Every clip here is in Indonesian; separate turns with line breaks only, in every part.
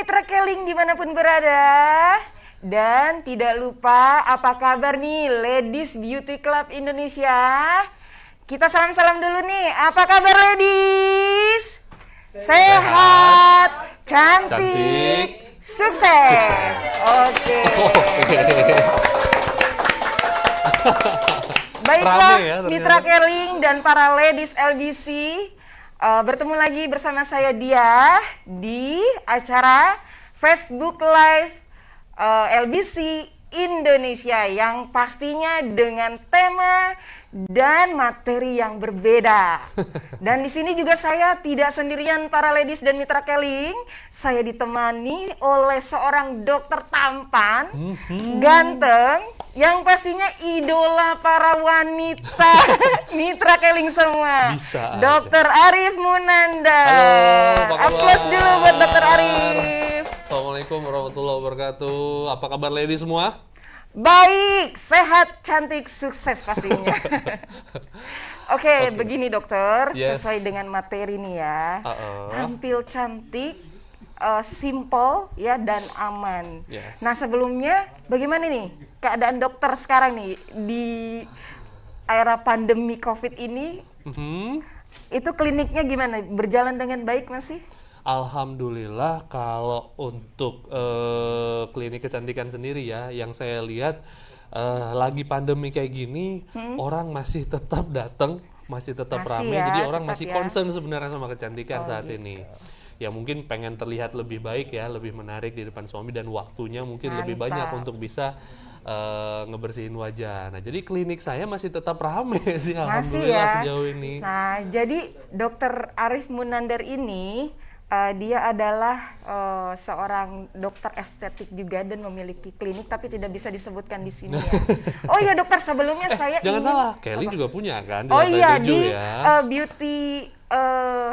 Mitra Keling dimanapun berada. Dan tidak lupa, apa kabar nih Ladies Beauty Club Indonesia? Kita salam-salam dulu nih. Apa kabar ladies? Sehat, cantik, sukses. Oke. Baiklah, ya, Mitra Keling dan para ladies LBC, bertemu lagi bersama saya Dia di acara Facebook Live LBC Indonesia yang pastinya dengan tema dan materi yang berbeda. Dan di sini juga saya tidak sendirian para ladies dan Mitra Keling. Saya ditemani oleh seorang dokter tampan, ganteng, yang pastinya idola para wanita Mitra Keling semua.
Bisa
Dokter Arif Munandar.
Halo,
Aplaus dulu buat Dokter Arif.
Assalamualaikum warahmatullahi wabarakatuh. Apa kabar lady semua?
Baik, sehat, cantik, sukses pastinya. Oke, begini dokter, sesuai dengan materi nih ya. Tampil cantik, simple ya dan aman. Nah sebelumnya bagaimana nih keadaan dokter sekarang nih di era pandemi COVID ini? Itu kliniknya gimana? Berjalan dengan baik masih?
Alhamdulillah, kalau untuk klinik kecantikan sendiri ya, yang saya lihat lagi pandemi kayak gini, orang masih tetap datang, masih tetap ramai,
ya,
jadi orang masih
ya.
concern sebenarnya sama kecantikan saat
gitu.
ini. Ya mungkin pengen terlihat lebih baik ya, lebih menarik di depan suami dan waktunya mungkin lebih banyak untuk bisa ngebersihin wajah. Nah, jadi klinik saya masih tetap ramai sih, alhamdulillah sejauh ini.
Nah, jadi Dokter Arif Munandar ini dia adalah seorang dokter estetik juga dan memiliki klinik, tapi tidak bisa disebutkan di sini ya. Oh iya dokter, sebelumnya saya
jangan salah, Kelly juga punya kan di
di
lantai 7 ya.
beauty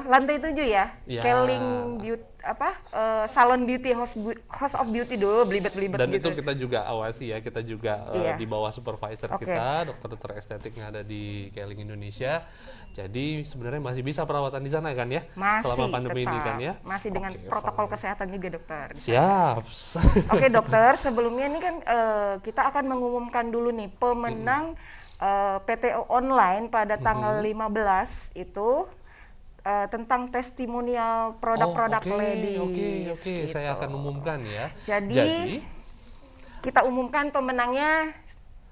lantai 7 ya. Keling Beauty salon beauty, house of beauty dulu, belibet-belibet
dan
gitu.
itu kita juga awasi ya, kita juga di bawah supervisor kita, dokter-dokter estetik yang ada di Keling Indonesia. Jadi sebenarnya masih bisa perawatan di sana kan ya?
Masih,
selama pandemi ini kan ya?
Masih dengan protokol kesehatan juga dokter.
Siap.
Oke dokter, sebelumnya ini kan kita akan mengumumkan dulu nih pemenang PTO online pada tanggal 15 itu tentang testimonial produk-produk ladies.
Oke,
gitu.
saya akan umumkan ya.
Jadi kita umumkan pemenangnya.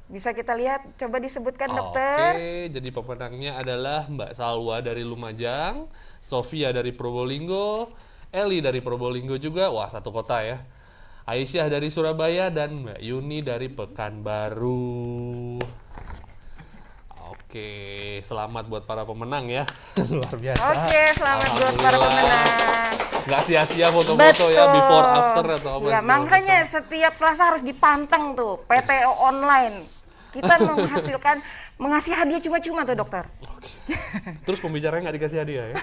Bisa kita lihat, coba disebutkan dokter.
Oke, jadi pemenangnya adalah Mbak Salwa dari Lumajang, Sofia dari Probolinggo, Eli dari Probolinggo juga, wah satu kota ya. Aisyah dari Surabaya dan Mbak Yuni dari Pekanbaru. Oke, selamat buat para pemenang ya. Luar biasa.
Oke, selamat buat para pemenang.
Nggak sia-sia foto-foto ya, before after atau apa.
Ya, makanya setiap Selasa harus dipanteng tuh PTO online. Kita mengasih hadiah cuma-cuma tuh dokter.
Oke. Terus pembicaranya nggak dikasih hadiah ya?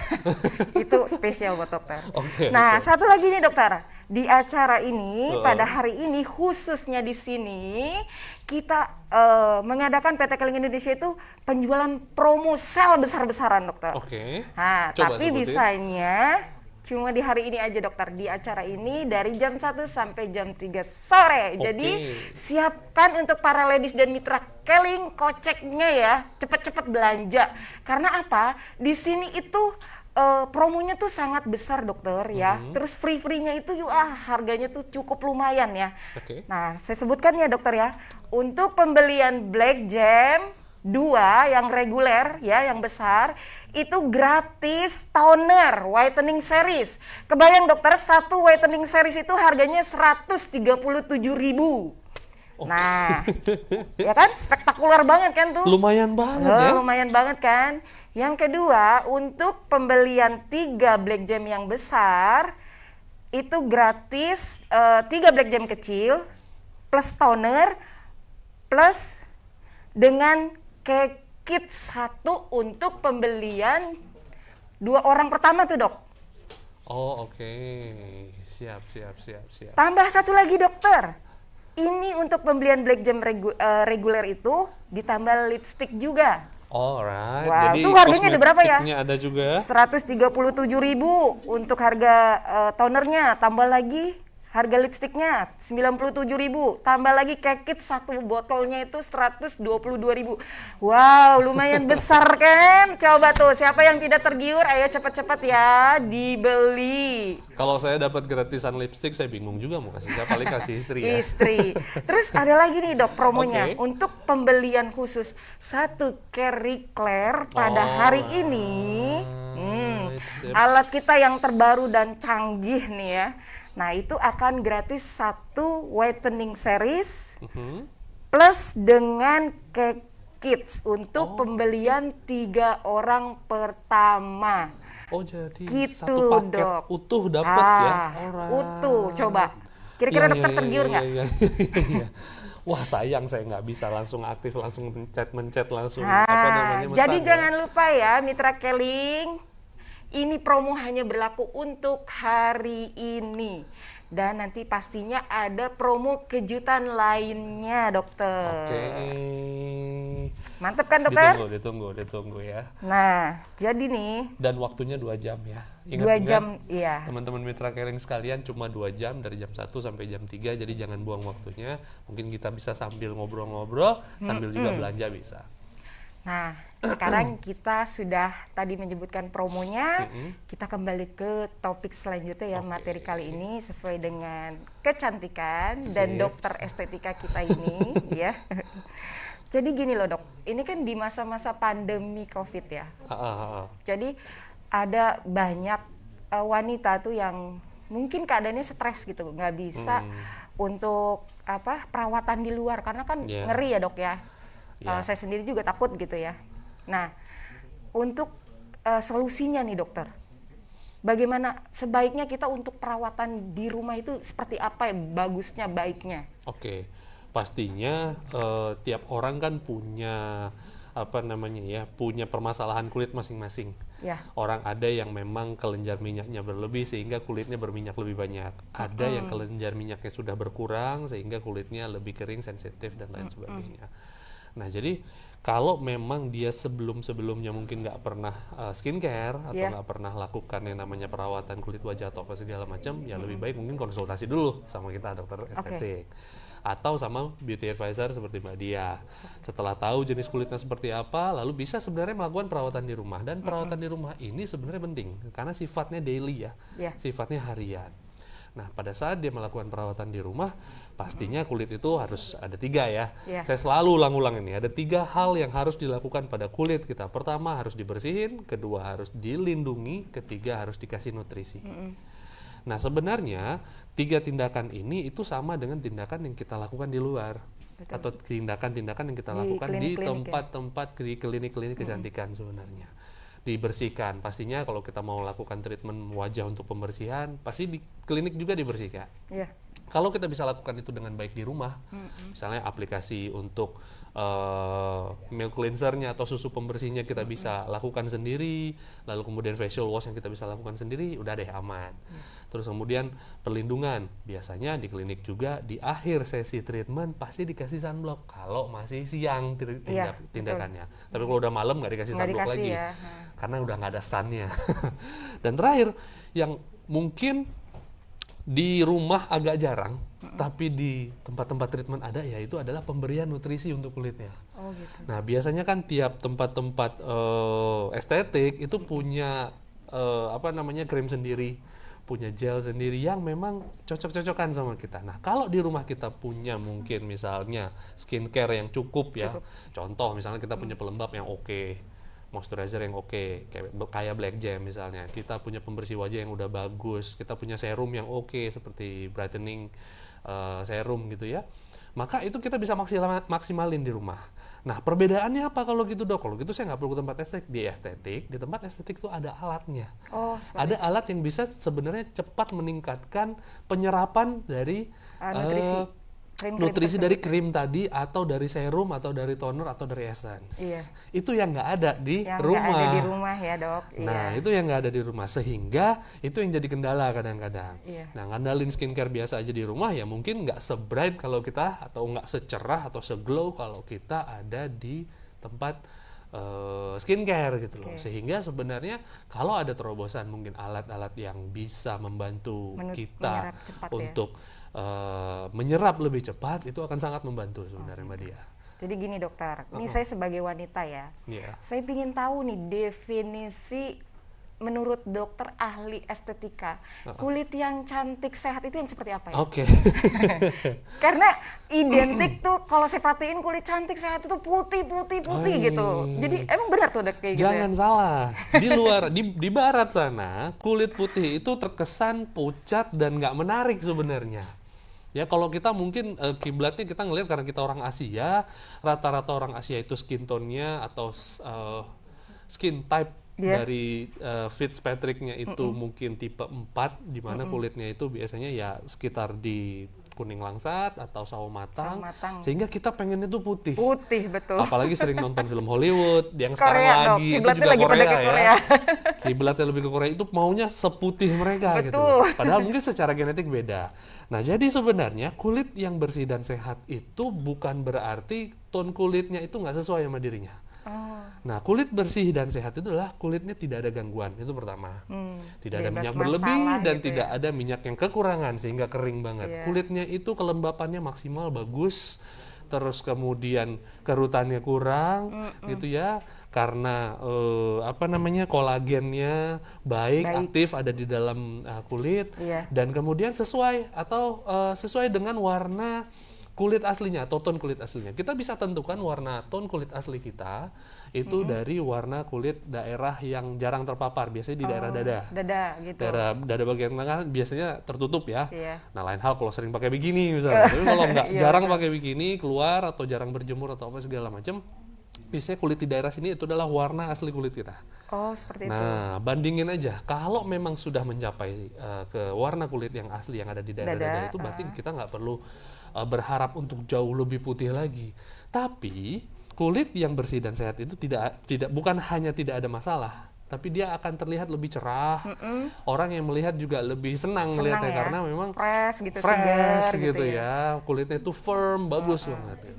Itu spesial buat dokter.
Oke,
nah, satu lagi nih dokter. Di acara ini, pada hari ini khususnya di sini, kita mengadakan PT Keling Indonesia itu penjualan promo sale besar-besaran dokter.
Oke.
Nah,
Coba
tapi
sebutin.
bisanya cuma di hari ini aja dokter, di acara ini dari jam 1 sampai jam 3 sore. Jadi siapkan untuk para ladies dan Mitra Keling koceknya ya, cepet-cepet belanja. Karena apa? Di sini itu promonya tuh sangat besar dokter ya. Terus free-nya itu harganya tuh cukup lumayan ya. Nah, saya sebutkan ya dokter ya. Untuk pembelian Black Gem 2 yang reguler ya, yang besar itu gratis toner whitening series. Kebayang dokter, satu whitening series itu harganya 137.000. Nah, ya kan spektakuler banget kan tuh.
Lumayan banget ya.
Lumayan banget kan. Yang kedua, untuk pembelian 3 Black Gem yang besar itu gratis 3 Black Gem kecil plus toner plus dengan kit 1 untuk pembelian 2 orang pertama tuh dok.
Oh oke, siap.
Tambah satu lagi dokter, ini untuk pembelian Black Gem reguler itu ditambah lipstick juga.
Alright.
Wow,
jadi
itu harganya ada berapa ya?
Ada juga.
137.000 untuk harga tonernya, tambah lagi Harga lipstiknya 97.000, tambah lagi kekit satu botolnya itu 122.000. Wow, lumayan besar kan? Coba tuh, siapa yang tidak tergiur, ayo cepat-cepat ya dibeli.
Kalau saya dapat gratisan lipstick, saya bingung juga mau kasih siapa, paling kasih istri ya.
Istri. Terus ada lagi nih dok promonya.
Oke.
Untuk pembelian khusus satu Carry Claire pada
Oh,
hari ini.
sips.
Alat kita yang terbaru dan canggih nih ya. Nah itu akan gratis satu whitening series
Mhm.
plus dengan cake kits untuk pembelian 3 orang pertama.
Oh jadi
Gitu,
satu paket
Dok.
utuh dapat ya? Alright.
Utuh. Coba. Kira-kira
Iya,
dokter
iya,
tergiur
iya,
nggak?
iya, iya. Wah sayang saya nggak bisa langsung aktif, langsung mencet langsung
Nah,
apa namanya
jadi
mesan ya.
jangan lupa ya Mitra Keling, ini promo hanya berlaku untuk hari ini. Dan nanti pastinya ada promo kejutan lainnya, dokter.
Oke.
Mantep kan, dokter?
Ditunggu ya.
Nah, jadi nih,
Dan waktunya 2 jam ya.
2 jam, iya.
Teman-teman Mitra Keling sekalian cuma 2 jam dari jam 1 sampai jam 3, jadi jangan buang waktunya. Mungkin kita bisa sambil ngobrol-ngobrol, sambil juga belanja bisa.
Nah, sekarang kita sudah tadi menyebutkan promonya. Kita kembali ke topik selanjutnya ya, materi kali ini sesuai dengan kecantikan dan
Sip.
dokter estetika kita ini ya. Jadi gini loh dok, ini kan di masa-masa pandemi COVID ya. Jadi ada banyak wanita tuh yang mungkin keadaannya stres gitu, nggak bisa untuk perawatan di luar karena kan
Yeah.
ngeri ya dok ya.
Yeah.
Saya sendiri juga takut gitu ya. Nah, untuk solusinya nih dokter, bagaimana sebaiknya kita untuk perawatan di rumah itu seperti apa ya bagusnya, baiknya?
Oke, pastinya tiap orang kan punya apa namanya ya, punya permasalahan kulit masing-masing.
Ya.
Orang ada yang memang kelenjar minyaknya berlebih sehingga kulitnya berminyak lebih banyak. Ada yang kelenjar minyaknya sudah berkurang sehingga kulitnya lebih kering, sensitif dan lain sebagainya. Nah, jadi kalau memang dia sebelumnya mungkin nggak pernah skincare atau
Yeah.
nggak pernah lakukan yang namanya perawatan kulit wajah atau apa segala macam, ya lebih baik mungkin konsultasi dulu sama kita dokter estetik atau sama beauty advisor seperti Mbak Dia. Setelah tahu jenis kulitnya seperti apa, lalu bisa sebenarnya melakukan perawatan di rumah. Dan perawatan di rumah ini sebenarnya penting karena sifatnya daily ya,
Yeah.
sifatnya harian. Nah, pada saat dia melakukan perawatan di rumah, pastinya kulit itu harus ada 3 ya.
Yeah.
Saya selalu ulang-ulang ini, ada 3 hal yang harus dilakukan pada kulit kita. Pertama harus dibersihin, kedua harus dilindungi, ketiga harus dikasih nutrisi. Nah, sebenarnya 3 tindakan ini itu sama dengan tindakan yang kita lakukan di luar.
Betul.
Atau tindakan-tindakan yang kita
Di
lakukan di
klinik-klinik ya?
tempat-tempat di klinik-klinik kecantikan sebenarnya. Dibersihkan, pastinya kalau kita mau lakukan treatment wajah untuk pembersihan, pasti di klinik juga dibersihkan.
Iya.
Kalau kita bisa lakukan itu dengan baik di rumah, misalnya aplikasi untuk milk cleansernya atau susu pembersihnya kita bisa lakukan sendiri, lalu kemudian facial wash yang kita bisa lakukan sendiri, udah deh aman. Terus kemudian perlindungan, biasanya di klinik juga di akhir sesi treatment pasti dikasih sunblock kalau masih siang
Iya,
tindakannya. Tapi kalau udah malam nggak dikasih
Nggak
sunblock
dikasih
lagi,
ya.
karena udah nggak ada sunnya. Dan terakhir, yang mungkin di rumah agak jarang, tapi di tempat-tempat treatment ada, yaitu adalah pemberian nutrisi untuk kulitnya.
Oh gitu.
Nah, biasanya kan tiap tempat-tempat estetik itu punya krim sendiri, punya gel sendiri yang memang cocok-cocokan sama kita. Nah, kalau di rumah kita punya mungkin misalnya skincare yang cukup ya. Contoh misalnya kita punya pelembab yang oke, moisturizer yang oke, kayak Black Gem misalnya. Kita punya pembersih wajah yang udah bagus, kita punya serum yang oke seperti brightening serum gitu ya. Maka itu kita bisa maksimalin di rumah. Nah, perbedaannya apa kalau gitu dok? Kalau gitu saya nggak perlu ke tempat estetik. Di tempat estetik itu ada alatnya.
Oh,
Ada alat yang bisa sebenarnya cepat meningkatkan penyerapan dari
nutrisi. Krim-krim
nutrisi
tersebut.
dari krim tadi atau dari serum atau dari toner atau dari essence.
Iya.
Itu yang nggak ada di
Yang
rumah.
nggak ada di rumah ya dok.
Nah, itu yang nggak ada di rumah, sehingga itu yang jadi kendala kadang-kadang.
Iya.
Nah, ngandalin skincare biasa aja di rumah ya mungkin nggak se-bright kalau kita, atau nggak secerah atau se-glow kalau kita ada di tempat skincare gitu loh. Sehingga sebenarnya kalau ada terobosan mungkin alat-alat yang bisa membantu kita
menyerap cepat
untuk menyerap lebih cepat, itu akan sangat membantu sebenarnya Mbak Dia.
Jadi gini dokter, ini saya sebagai wanita ya,
Iya.
saya ingin tahu nih definisi menurut dokter ahli estetika, kulit yang cantik sehat itu yang seperti apa ya?
Oke.
Karena identik tuh kalau saya perhatiin kulit cantik sehat itu putih gitu. Jadi emang benar tuh dok kayak gitu
Jangan
ya?
salah, di luar di barat sana kulit putih itu terkesan pucat dan nggak menarik sebenarnya. Ya kalau kita mungkin kiblatnya kita ngelihat karena kita orang Asia, rata-rata orang Asia itu skin tone-nya atau skin type dari Fitzpatrick-nya itu mungkin tipe 4, di mana kulitnya itu biasanya ya sekitar di kuning langsat atau sawo matang, sehingga kita pengen itu putih.
Putih betul.
Apalagi sering nonton film Hollywood yang
Korea,
sekarang
dok.
lagi itu
Kiblatnya
juga
lagi pada ke
Korea
Korea.
ya. Kiblatnya lebih ke Korea, itu maunya seputih mereka gitu.
Betul.
Padahal mungkin secara genetik beda. Nah, jadi sebenarnya kulit yang bersih dan sehat itu bukan berarti tone kulitnya itu nggak sesuai sama dirinya. Nah, kulit bersih dan sehat itu adalah kulitnya tidak ada gangguan, itu pertama. Tidak ada
Bebas
minyak
masalah
berlebih dan
gitu
tidak
ya.
ada minyak yang kekurangan sehingga kering banget.
Iya.
Kulitnya itu kelembapannya maksimal bagus, terus kemudian kerutannya kurang, gitu ya. Karena kolagennya baik, aktif ada di dalam kulit,
Iya.
dan kemudian sesuai dengan warna kulit aslinya atau tone kulit aslinya. Kita bisa tentukan warna tone kulit asli kita itu dari warna kulit daerah yang jarang terpapar, biasanya di daerah dada.
Dada gitu.
Daerah dada bagian tengah biasanya tertutup ya.
Iya.
Nah, lain hal kalau sering pakai bikini misalnya. Tapi kalau nggak
Iya,
jarang pakai bikini, keluar atau jarang berjemur atau apa segala macam, biasanya kulit di daerah sini itu adalah warna asli kulit kita.
Oh seperti itu.
Nah, bandingin aja. Kalau memang sudah mencapai ke warna kulit yang asli yang ada di daerah dada itu, berarti kita nggak perlu berharap untuk jauh lebih putih lagi. Tapi kulit yang bersih dan sehat itu bukan hanya tidak ada masalah, tapi dia akan terlihat lebih cerah. Orang yang melihat juga lebih senang melihatnya
ya.
karena memang
fresh
fresh
segar
gitu ya. Kulitnya itu firm, bagus banget.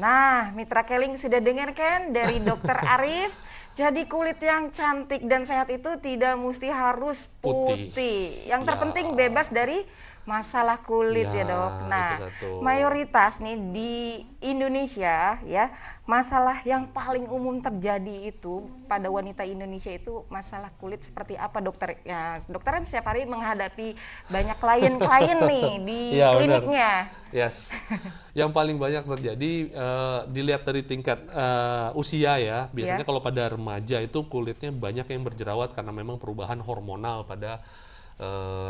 Nah, Mitra Keling sudah dengarkan dari Dokter Arif. Jadi kulit yang cantik dan sehat itu tidak mesti harus putih. Yang terpenting bebas dari masalah kulit ya, Dok. Nah, mayoritas nih di Indonesia ya, masalah yang paling umum terjadi itu pada wanita Indonesia itu masalah kulit seperti apa, Dokter? Ya, dokter kan setiap hari menghadapi banyak klien-klien nih di kliniknya.
Yes. Yang paling banyak terjadi dilihat dari tingkat usia ya. Biasanya kalau pada remaja itu kulitnya banyak yang berjerawat karena memang perubahan hormonal pada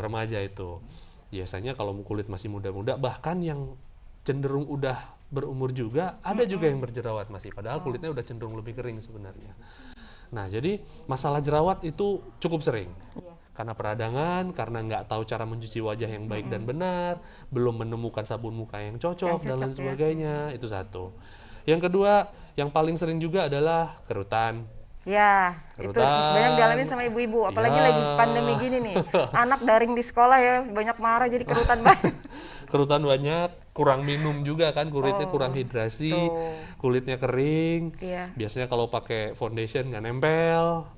remaja itu. Biasanya kalau kulit masih muda-muda, bahkan yang cenderung udah berumur juga, ada juga yang berjerawat masih. Padahal kulitnya udah cenderung lebih kering sebenarnya. Nah, jadi masalah jerawat itu cukup sering. Karena peradangan, karena nggak tahu cara mencuci wajah yang baik dan benar, belum menemukan sabun muka yang cocok dan lain sebagainya, itu satu. Yang kedua, yang paling sering juga adalah kerutan.
Ya, itu banyak dialami sama ibu-ibu, apalagi lagi pandemi gini nih. Anak daring di sekolah ya, banyak marah jadi kerutan banget.
Kerutan banyak, kurang minum juga kan, kulitnya kurang hidrasi, kulitnya kering. Biasanya kalau pakai foundation nggak nempel.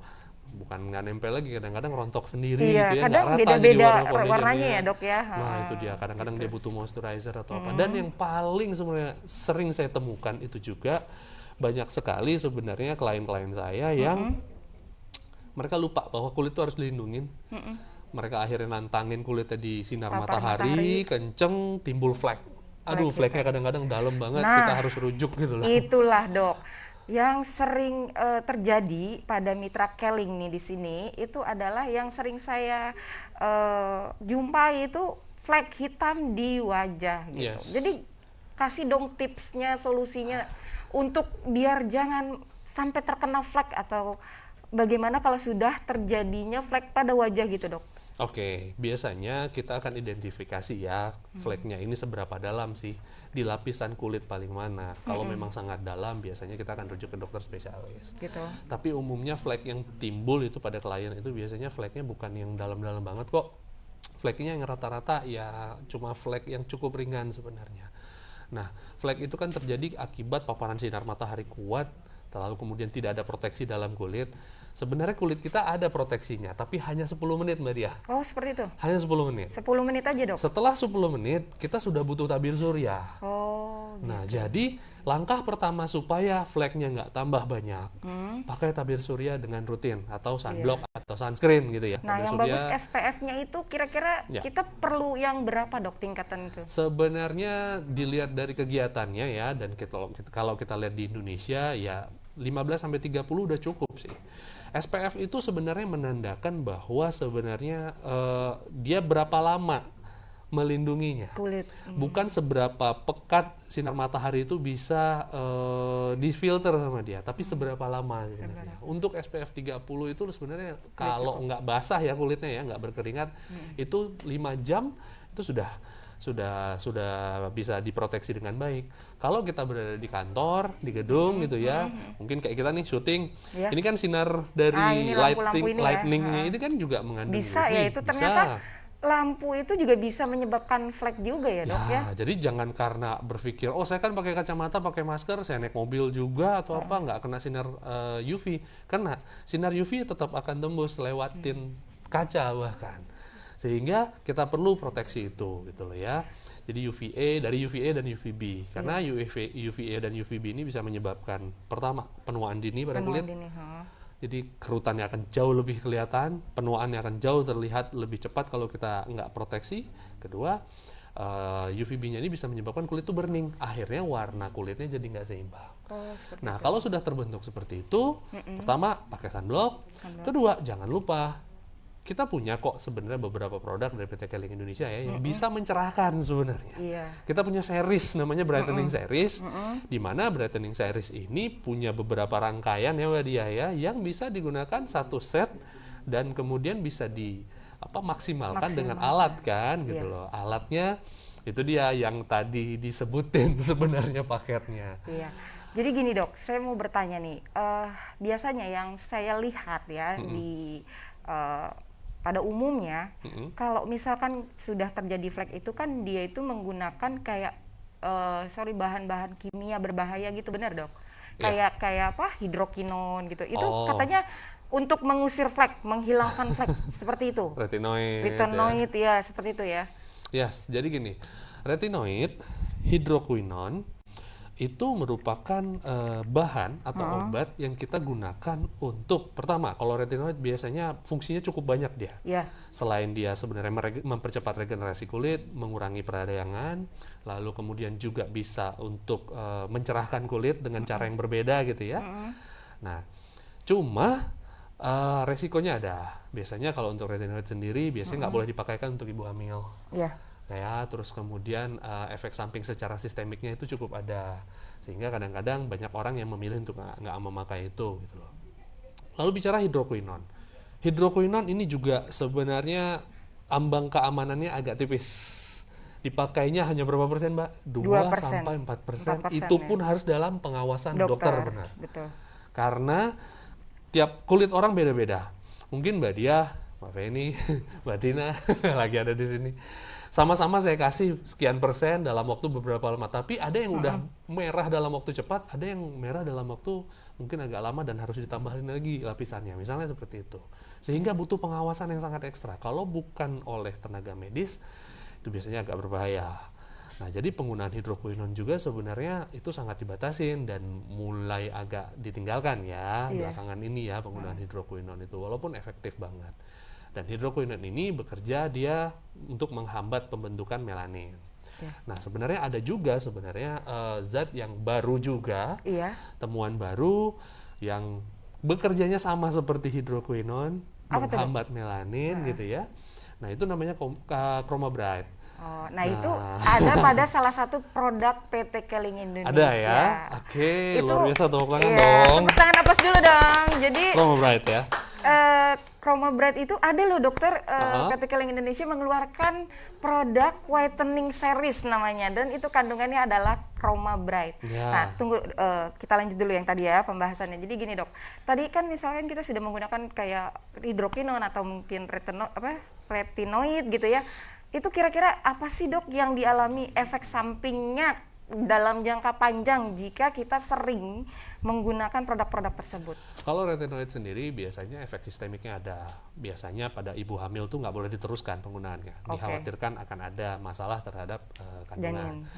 Bukan nggak nempel lagi, kadang-kadang rontok sendiri gitu ya,
kadang
nggak rata
beda-beda
jadi
warnanya ya, Dok ya.
Nah, itu dia, kadang-kadang dia butuh moisturizer atau apa. Dan yang paling sebenarnya sering saya temukan itu juga banyak sekali sebenarnya klien-klien saya yang mereka lupa bahwa kulit itu harus dilindungin. Mereka akhirnya nantangin kulitnya di sinar matahari, kenceng, timbul flek. Aduh, fleknya kadang-kadang dalam banget, kita harus rujuk gitu loh.
Itulah, Dok. Yang sering terjadi pada Mitra Keling nih di sini itu adalah yang sering saya jumpai itu flek hitam di wajah gitu. Jadi kasih dong tipsnya, solusinya untuk biar jangan sampai terkena flek, atau bagaimana kalau sudah terjadinya flek pada wajah gitu, Dok?
Oke, biasanya kita akan identifikasi ya fleknya ini seberapa dalam sih, di lapisan kulit paling mana. Kalau memang sangat dalam, biasanya kita akan rujuk ke dokter spesialis.
Gitu.
Tapi umumnya flek yang timbul itu pada klien itu biasanya fleknya bukan yang dalam-dalam banget kok. Fleknya yang rata-rata ya cuma flek yang cukup ringan sebenarnya. Nah, flek itu kan terjadi akibat paparan sinar matahari kuat lalu kemudian tidak ada proteksi dalam kulit. Sebenarnya kulit kita ada proteksinya, tapi hanya 10 menit Mbak Dia.
Oh, seperti itu.
Hanya 10 menit.
10 menit aja, Dok.
Setelah 10 menit, kita sudah butuh tabir surya.
Oh,
Nah, jadi langkah pertama supaya fleknya nggak tambah banyak, pakai tabir surya dengan rutin, atau sunblock atau sunscreen gitu ya.
Nah,
Tabir
yang
surya,
bagus SPF-nya itu kira-kira
Ya.
kita perlu yang berapa, Dok, tingkatan itu?
sebenarnya dilihat dari kegiatannya ya, dan kalau kita lihat di Indonesia ya 15-30 udah cukup sih. SPF itu sebenarnya menandakan bahwa sebenarnya dia berapa lama melindunginya.
Kulit.
Bukan seberapa pekat sinar matahari itu bisa difilter sama dia, tapi seberapa lama sebenarnya. Untuk SPF 30 itu sebenarnya kalau nggak basah ya kulitnya ya, nggak berkeringat, itu 5 jam itu sudah bisa diproteksi dengan baik. Kalau kita berada di kantor, di gedung gitu ya, mungkin kayak kita nih syuting,
Ya.
ini kan sinar dari
ini lampu-lampu ini ya.
lightningnya itu kan juga mengandung
Bisa
UV.
ya, itu
Bisa.
ternyata lampu itu juga bisa menyebabkan flek juga ya, Dok ya?
Jadi jangan karena berpikir, oh saya kan pakai kacamata, pakai masker, saya naik mobil juga atau apa, nggak kena sinar UV. Kena sinar UV tetap akan tembus lewatin kaca bahkan. Sehingga kita perlu proteksi itu gitu loh ya. Jadi UVA dan UVB. Karena UVA dan UVB ini bisa menyebabkan pertama penuaan dini pada kulit. Jadi kerutannya akan jauh lebih kelihatan, penuaannya akan jauh terlihat lebih cepat kalau kita nggak proteksi. Kedua, UVB-nya ini bisa menyebabkan kulit itu burning. Akhirnya warna kulitnya jadi nggak seimbang. Nah, kalau sudah terbentuk seperti itu, pertama pakai sunblock. Kedua, jangan lupa kita punya kok sebenarnya beberapa produk dari PT Keling Indonesia ya yang bisa mencerahkan sebenarnya.
Iya.
Kita punya series namanya Brightening Series, di mana Brightening Series ini punya beberapa rangkaian ya Mbak Dia ya yang bisa digunakan satu set dan kemudian bisa maksimalkan dengan alat kan gitu loh. Alatnya itu dia yang tadi disebutin sebenarnya paketnya.
Iya. Jadi gini, Dok, saya mau bertanya nih, biasanya yang saya lihat ya di pada umumnya, kalau misalkan sudah terjadi flek itu kan dia itu menggunakan kayak bahan-bahan kimia berbahaya gitu, benar, Dok? Kayak apa? Hidrokinon gitu. Itu katanya untuk mengusir flek, menghilangkan flek seperti itu. Retinoid ya, seperti itu ya.
Yes, jadi gini, retinoid, hidroquinon itu merupakan bahan atau obat yang kita gunakan untuk pertama, kalau retinoid biasanya fungsinya cukup banyak dia.
Yeah.
Selain dia sebenarnya mempercepat regenerasi kulit, mengurangi peradangan, lalu kemudian juga bisa untuk mencerahkan kulit dengan cara yang berbeda gitu ya. Nah, cuma resikonya ada. Biasanya kalau untuk retinoid sendiri biasanya nggak boleh dipakaikan untuk ibu hamil.
Iya.
Ya, terus kemudian efek samping secara sistemiknya itu cukup ada, sehingga kadang-kadang banyak orang yang memilih untuk nggak memakai itu gitu loh. Lalu bicara hidroquinon ini juga sebenarnya ambang keamanannya agak tipis. Dipakainya hanya berapa persen, Mbak? 2-4%. Itu pun harus dalam pengawasan dokter benar.
Betul.
Karena tiap kulit orang beda-beda. Mungkin Mbak Dia, Mbak Feni, Mbak Tina lagi ada di sini. Sama-sama saya kasih sekian persen dalam waktu beberapa lama, tapi ada yang udah merah dalam waktu cepat, ada yang merah dalam waktu mungkin agak lama dan harus ditambahin lagi lapisannya, misalnya seperti itu. Sehingga butuh pengawasan yang sangat ekstra. Kalau bukan oleh tenaga medis, itu biasanya agak berbahaya. Nah, jadi penggunaan hidroquinon juga sebenarnya itu sangat dibatasin dan mulai agak ditinggalkan ya belakangan ini ya penggunaan hidroquinon itu, walaupun efektif banget. Dan hidroquinon ini bekerja dia untuk menghambat pembentukan melanin. Nah, sebenarnya ada juga zat yang baru juga, temuan baru yang bekerjanya sama seperti hidroquinon, menghambat melanin gitu ya. Nah, itu namanya Chroma Bright.
Nah, itu ada pada salah satu produk PT Keling Indonesia.
Ada ya? Oke, luar biasa, tepuk tangan
iya,
dong.
Tepuk tangan apas dulu dong. Jadi
Chroma Bright ya.
Chroma Bright itu ada loh dokter, PT Keling Indonesia mengeluarkan produk whitening series namanya, dan itu kandungannya adalah Chroma Bright. Nah, tunggu, kita lanjut dulu yang tadi ya pembahasannya. Jadi gini, Dok, tadi kan misalkan kita sudah menggunakan kayak hidroquinon atau mungkin retinoid gitu ya. Itu kira-kira apa sih, Dok, yang dialami efek sampingnya dalam jangka panjang jika kita sering menggunakan produk-produk tersebut?
Kalau retinoid sendiri biasanya efek sistemiknya ada. Biasanya pada ibu hamil tuh nggak boleh diteruskan penggunaannya. Dikhawatirkan akan ada masalah terhadap kandungan.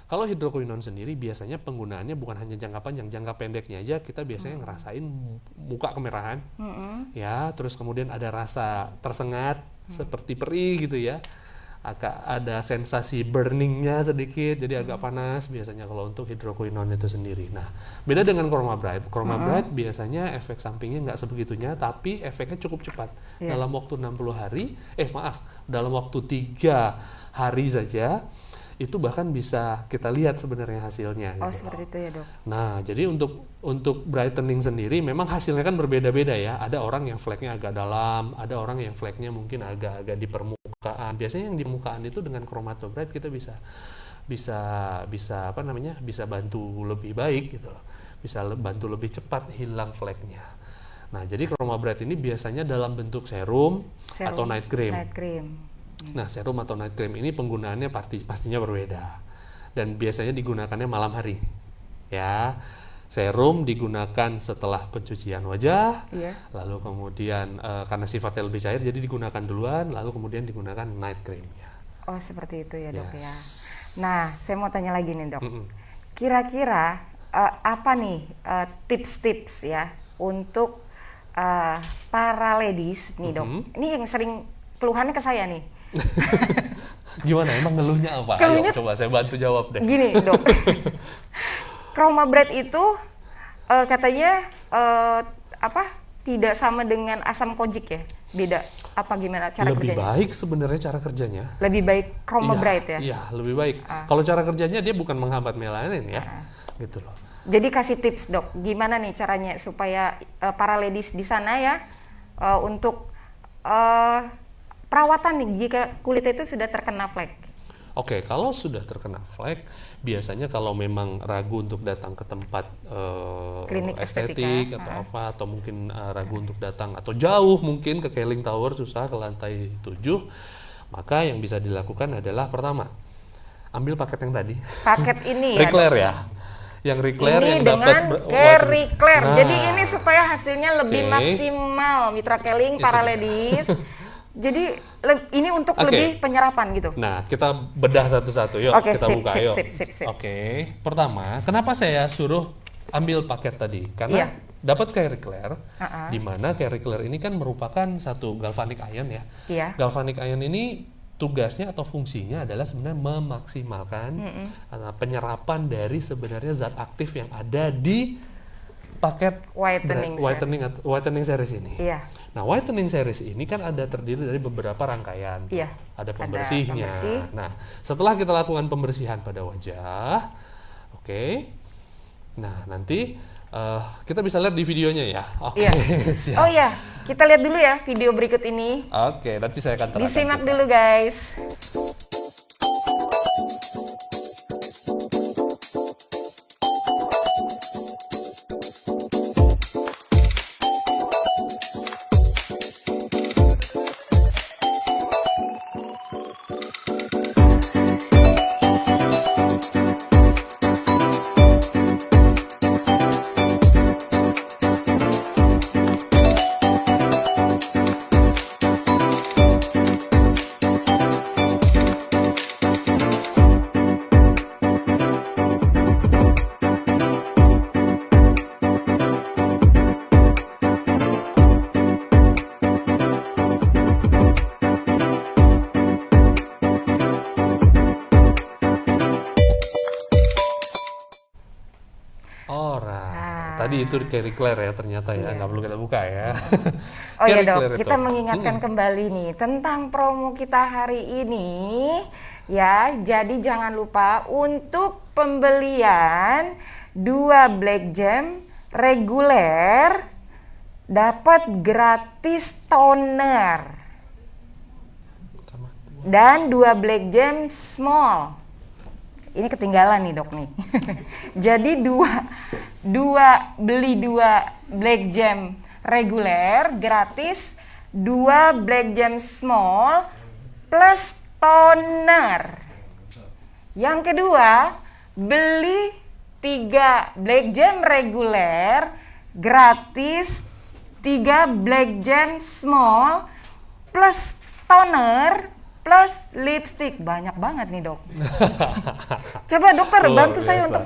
Kalau hidroquinone sendiri biasanya penggunaannya bukan hanya jangka panjang, jangka pendeknya aja kita biasanya ngerasain muka kemerahan, ya, terus kemudian ada rasa tersengat seperti perih gitu ya. Agak ada sensasi burningnya sedikit, jadi agak panas biasanya kalau untuk hidroquinone itu sendiri. Nah, beda dengan Chroma Bright. Chroma Bright biasanya efek sampingnya nggak sebegitunya, tapi efeknya cukup cepat. Dalam waktu 60 hari, dalam waktu 3 hari saja, itu bahkan bisa kita lihat sebenarnya hasilnya.
Oh,
gitu
seperti itu ya, Dok.
Nah, jadi untuk brightening sendiri memang hasilnya kan berbeda-beda ya. Ada orang yang fleknya agak dalam, ada orang yang fleknya mungkin agak-agak di permukaan. Biasanya yang di permukaan itu dengan Chromato Bright kita bisa bantu lebih baik gitu loh. Bisa bantu lebih cepat hilang fleknya. Nah, jadi Chroma Bright ini biasanya dalam bentuk serum atau night cream. Nah, serum atau night cream ini penggunaannya pastinya berbeda. Dan biasanya digunakannya malam hari. Ya. Serum digunakan setelah pencucian wajah. Lalu kemudian karena sifatnya lebih cair jadi digunakan duluan, lalu kemudian digunakan night cream-nya.
Oh, seperti itu ya, Dok ya. Nah, saya mau tanya lagi nih, Dok. Kira-kira apa nih tips-tips ya untuk para ladies nih, Dok? Ini yang sering keluhannya ke saya nih.
Gimana? Emang ngeluhnya apa? Ayo, coba saya bantu jawab deh.
Gini, Dok. Chroma Bright itu katanya tidak sama dengan asam kojic ya? Beda. Apa gimana cara
lebih
kerjanya?
Lebih baik sebenarnya cara kerjanya.
Lebih baik Chroma Bright ya?
Iya, lebih baik. Kalau cara kerjanya dia bukan menghambat melanin ya. Gitu loh.
Jadi kasih tips, Dok. Gimana nih caranya supaya para ladies di sana ya untuk perawatan nih jika kulitnya itu sudah terkena flek.
Oke, kalau sudah terkena flek, biasanya kalau memang ragu untuk datang ke tempat
klinik
estetik atau mungkin ragu untuk datang atau jauh mungkin ke Keling Tower susah ke lantai 7, maka yang bisa dilakukan adalah pertama, ambil paket yang tadi.
Paket ini ya.
Reclair ya. Yang Reclair
ini
yang
dengan Reclair.
Nah.
Jadi ini supaya hasilnya lebih maksimal, Mitra Keling, para ladies. Jadi ini untuk lebih penyerapan gitu.
Nah, kita bedah satu-satu. Yuk, kita buka. Yuk. Oke. Pertama, kenapa saya suruh ambil paket tadi? Karena dapat Care Reclair, di mana Care Reclair ini kan merupakan satu galvanic ion ya. Galvanic ion ini tugasnya atau fungsinya adalah sebenarnya memaksimalkan penyerapan dari sebenarnya zat aktif yang ada di paket whitening series ini. Nah, whitening series ini kan ada terdiri dari beberapa rangkaian. Ada pembersihnya. Nah, setelah kita lakukan pembersihan pada wajah, nah nanti kita bisa lihat di videonya ya. Siap.
Oh iya, kita lihat dulu ya video berikut ini.
Nanti saya akan terangkan.
Disimak dulu guys.
Tadi itu Care Reclair ya ternyata ya, nggak perlu kita buka ya.
Oh iya Dok, kita mengingatkan kembali nih tentang promo kita hari ini ya. Jadi jangan lupa untuk pembelian 2 Black Gem reguler dapat gratis toner dan 2 Black Gem small. Ini ketinggalan nih Dok nih. Jadi beli 2 Black Gem reguler gratis, 2 Black Gem small plus toner. Yang kedua, beli 3 Black Gem reguler gratis 3 Black Gem small plus toner plus lipstick. Banyak banget nih, Dok. Coba dokter
Luar
bantu saya
biasa.
untuk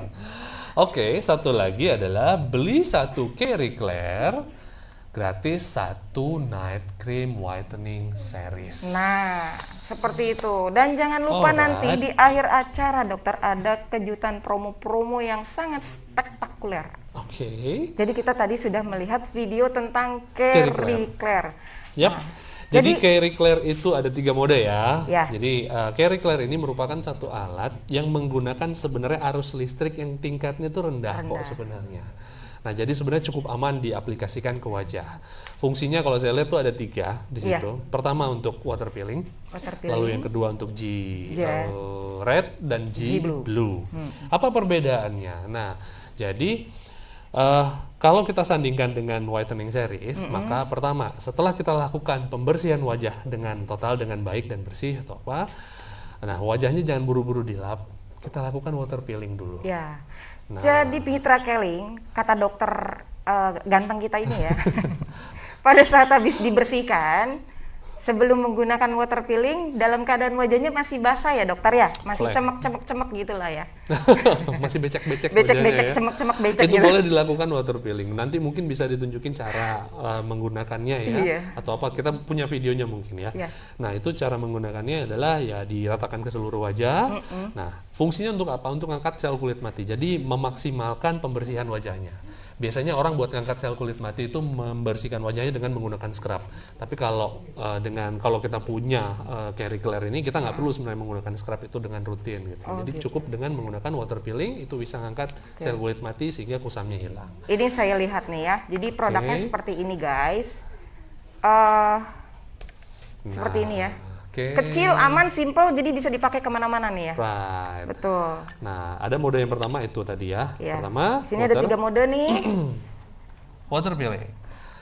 Oke, satu lagi adalah beli 1 Carrie Claire gratis 1 Night Cream Whitening Series.
Nah, seperti itu. Dan jangan lupa
Alright.
nanti di akhir acara dokter ada kejutan promo-promo yang sangat spektakuler.
Oke.
Jadi kita tadi sudah melihat video tentang
Carrie
Carrie Claire.
Yap.
Nah,
Jadi
jadi-
Carrie Claire itu ada 3 mode ya.
Ya.
Jadi Carrie Claire ini merupakan satu alat yang menggunakan sebenarnya arus listrik yang tingkatnya itu rendah kok sebenarnya. Nah, jadi sebenarnya cukup aman diaplikasikan ke wajah. Fungsinya kalau saya lihat tuh ada 3 di
Iya.
situ. Pertama untuk water peeling,
Water
lalu yang kedua untuk G
Red.
red dan G,
G blue.
blue. Apa perbedaannya? Nah, jadi kalau kita sandingkan dengan whitening series, maka pertama setelah kita lakukan pembersihan wajah dengan total dengan baik dan bersih atau apa, nah wajahnya jangan buru-buru dilap, kita lakukan water peeling dulu.
Ya.
Nah.
Jadi Mitra Keling, kata dokter ganteng kita ini ya, pada saat habis dibersihkan, sebelum menggunakan water peeling, dalam keadaan wajahnya masih basah ya dokter ya, masih
Flat.
cemek-cemek gitu lah ya,
Masih becek-becek
becek-becek,
wajahnya ya.
cemek-cemek becek
Itu
gitu.
boleh dilakukan water peeling. Nanti mungkin bisa ditunjukin cara menggunakannya ya,
Iya.
atau apa kita punya videonya mungkin ya.
Iya.
Nah itu cara menggunakannya adalah ya diratakan ke seluruh wajah. Nah fungsinya untuk apa? Untuk ngangkat sel kulit mati. Jadi memaksimalkan pembersihan wajahnya. Biasanya orang buat ngangkat sel kulit mati itu membersihkan wajahnya dengan menggunakan scrub. Tapi kalau kalau kita punya Carrie Claire ini kita nggak perlu sebenarnya menggunakan scrub itu dengan rutin gitu.
Oh,
Jadi
gitu.
cukup dengan menggunakan water peeling itu bisa ngangkat sel kulit mati sehingga kusamnya hilang.
Ini saya lihat nih ya, jadi produknya
Oke.
seperti ini guys, seperti ini ya,
Oke.
kecil, aman, simple, jadi bisa dipakai kemana-mana nih ya.
Right.
Betul.
Nah, ada mode yang pertama itu tadi ya.
Ya.
Pertama,
Di sini ada 3 mode nih.
water peeling.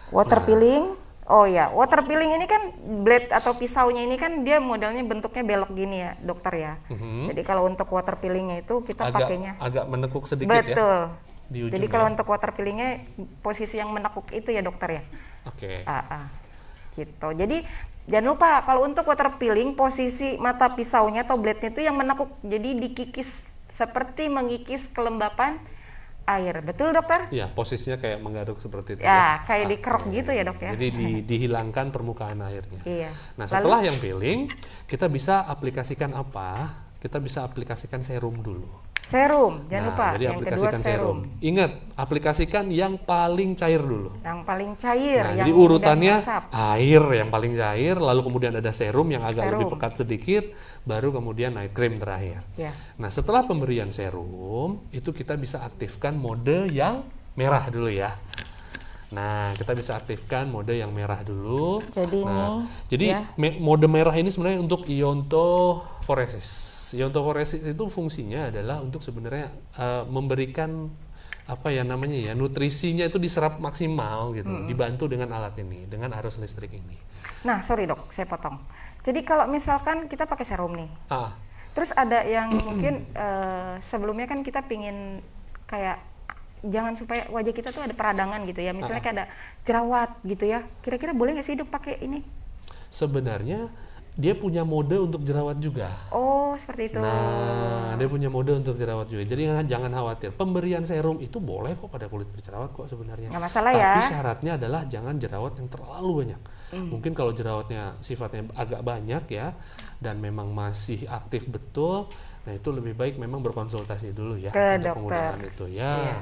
Water
Nah.
peeling. Oh ya, water peeling ini kan blade atau pisaunya ini kan dia modelnya bentuknya belok gini ya, dokter ya. Jadi kalau untuk water peelingnya itu kita pakainya
Agak menekuk sedikit ya.
betul.
Di ujung
Jadi kalau
ya.
untuk water peelingnya posisi yang menekuk itu ya dokter ya.
Oke.
Gitu. Jadi jangan lupa kalau untuk water peeling posisi mata pisaunya atau blade-nya itu yang menekuk. Jadi dikikis seperti mengikis kelembapan air. Betul dokter?
Iya, posisinya kayak menggaruk seperti itu.
Ya, kayak dikerok gitu ya dok ya.
Jadi dihilangkan permukaan airnya.
Iya.
Nah,
Lalu-
setelah yang peeling, kita bisa aplikasikan apa? Kita bisa aplikasikan serum dulu.
Serum, jangan
Nah,
lupa.
jadi
Yang kedua
aplikasikan
serum.
Ingat, aplikasikan yang paling cair dulu.
Yang paling cair,
Nah,
yang
jadi
mudah
urutannya
meresap.
air yang paling cair, lalu kemudian ada serum yang agak
Serum.
lebih pekat sedikit, baru kemudian night cream terakhir.
Ya.
Nah, setelah pemberian serum, itu kita bisa aktifkan mode yang merah dulu ya. Nah, kita bisa aktifkan mode yang merah dulu.
Jadi
Nah,
ini,
jadi
ya.
mode merah ini sebenarnya untuk iontophoresis. Iontophoresis itu fungsinya adalah untuk sebenarnya memberikan apa ya namanya ya, nutrisinya itu diserap maksimal gitu, dibantu dengan alat ini, dengan arus listrik ini.
Nah, sorry dok, saya potong. Jadi kalau misalkan kita pakai serum nih,
Ah,
terus ada yang mungkin sebelumnya kan kita pingin kayak jangan supaya wajah kita tuh ada peradangan gitu ya, misalnya kayak ada jerawat gitu ya. Kira-kira boleh nggak sih dok pakai ini?
sebenarnya dia punya mode untuk jerawat juga.
Oh, seperti itu.
Nah, dia punya mode untuk jerawat juga. Jadi jangan khawatir. Pemberian serum itu boleh kok pada kulit berjerawat kok sebenarnya.
Nggak masalah
Tapi
ya.
syaratnya adalah jangan jerawat yang terlalu banyak. Mungkin kalau jerawatnya sifatnya agak banyak ya dan memang masih aktif betul, nah itu lebih baik memang berkonsultasi dulu ya
Ke
untuk
dokter.
penggunaan itu ya.
Iya.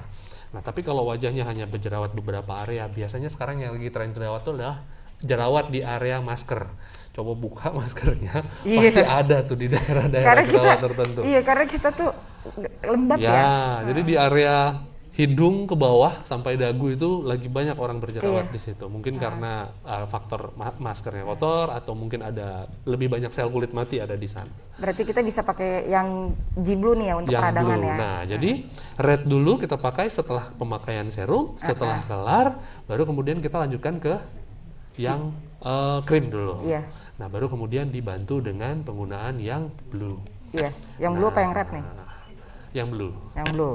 Nah, tapi kalau wajahnya hanya berjerawat beberapa area, biasanya sekarang yang lagi tren jerawat itu adalah jerawat di area masker. Coba buka maskernya,
Iya.
pasti ada tuh di daerah-daerah
Karena kita,
jerawat tertentu.
iya karena kita tuh lembab ya.
Ya, jadi di area hidung ke bawah sampai dagu itu lagi banyak orang berjerawat
Iya.
di situ. Mungkin karena faktor maskernya kotor atau mungkin ada lebih banyak sel kulit mati ada di sana.
Berarti kita bisa pakai yang G-Blue nih ya untuk
Yang
peradangan
blue.
ya.
Nah, jadi red dulu kita pakai setelah pemakaian serum, setelah kelar, baru kemudian kita lanjutkan ke yang krim dulu.
Iya.
Nah, baru kemudian dibantu dengan penggunaan yang blue.
Iya, yang blue apa yang red nih?
yang blue.
Yang blue.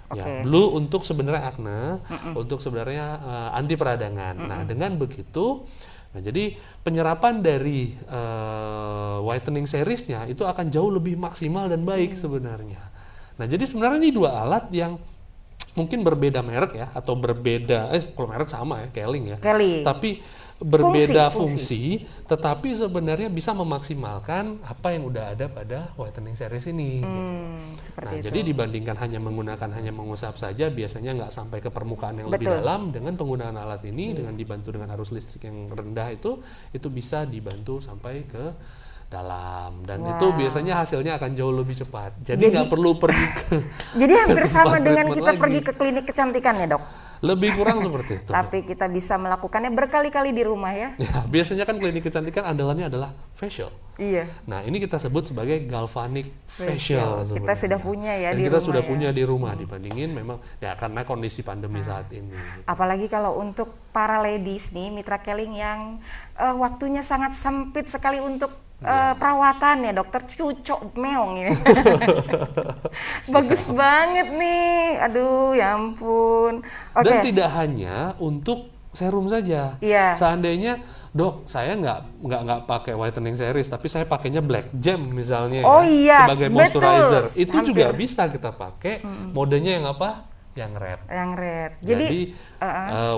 Oke.
Ya, blue untuk sebenarnya akne, untuk sebenarnya anti peradangan. Nah, dengan begitu, nah, jadi penyerapan dari whitening seriesnya itu akan jauh lebih maksimal dan baik sebenarnya. Nah, jadi sebenarnya ini dua alat yang mungkin berbeda merek ya, atau berbeda, kalau merek sama ya, Keling ya.
Keling.
Tapi berbeda
Fungsi.
tetapi sebenarnya bisa memaksimalkan apa yang udah ada pada whitening series ini. Gitu.
Seperti
Nah,
itu.
jadi dibandingkan hanya mengusap saja, biasanya nggak sampai ke permukaan yang lebih
Betul.
dalam. Dengan penggunaan alat ini, dengan dibantu dengan arus listrik yang rendah itu bisa dibantu sampai ke dalam. Dan itu biasanya hasilnya akan jauh lebih cepat. Jadi nggak perlu pergi ke
Jadi hampir sama
tempat
dengan
treatment
kita
lagi.
pergi ke klinik kecantikan ya, Dok.
Lebih kurang seperti itu.
Tapi kita bisa melakukannya berkali-kali di rumah ya.
Ya, biasanya kan klinik kecantikan andalannya adalah facial.
Iya.
Nah, ini kita sebut sebagai galvanic facial.
Kita
sebenarnya.
sudah punya ya
Dan
di
kita
rumah
sudah
ya.
punya di rumah, dibandingin memang ya karena kondisi pandemi saat ini.
Apalagi kalau untuk para ladies nih, mitra Keling yang waktunya sangat sempit sekali untuk perawatan ya, dokter cucok meong ini. Bagus banget nih. Aduh, ya ampun. Oke.
Dan tidak hanya untuk serum saja.
Iya.
Seandainya, dok, saya nggak pakai whitening series, tapi saya pakainya black gem misalnya
Oh
ya,
iya,
sebagai
betul.
moisturizer. Itu
Hampir.
juga bisa kita pakai. Modenya yang apa? Yang red.
Yang red.
Jadi,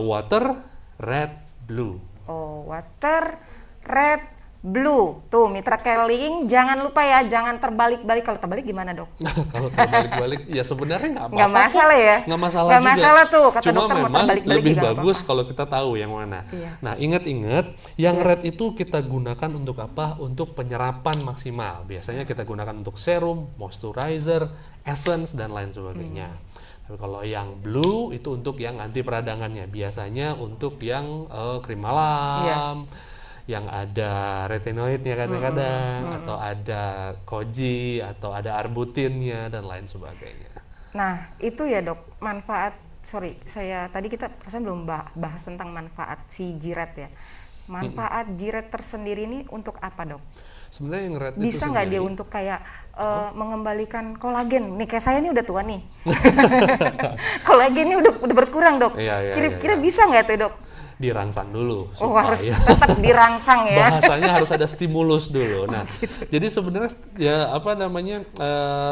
water, red, blue.
Oh, water, red, blue. Tuh, mitra Keling, jangan lupa ya, jangan terbalik-balik. Kalau terbalik gimana, Dok?
Kalau terbalik-balik, ya sebenarnya nggak apa-apa.
Nggak masalah ya?
Nggak masalah
Nggak
juga.
masalah tuh, kata
Cuma
dokter mau
memang
terbalik-balik
lebih
juga nggak
bagus kalau kita tahu yang mana.
Iya.
Nah, ingat-ingat, yang red itu kita gunakan untuk apa? Untuk penyerapan maksimal. Biasanya kita gunakan untuk serum, moisturizer, essence, dan lain sebagainya. Tapi kalau yang blue itu untuk yang anti peradangannya. Biasanya untuk yang krim malam.
Iya.
Yang ada retinoidnya kadang-kadang, atau ada koji, atau ada arbutinnya, dan lain sebagainya.
Nah, itu ya, Dok, manfaat. Sorry, tadi kita perasaan belum bahas tentang manfaat si jiret ya. Manfaat jiret tersendiri ini untuk apa, Dok?
Sebenarnya yang red
Bisa
itu
nggak dia
sendiri,
untuk kayak mengembalikan kolagen? Nih kayak saya ini udah tua nih. Kolagennya udah berkurang, Dok.
Iya,
Kira-kira
iya.
bisa nggak tuh, Dok?
dirangsang dulu
Oh, harus
supaya
tetap dirangsang ya.
bahasanya harus ada stimulus dulu. Nah, jadi sebenarnya ya apa namanya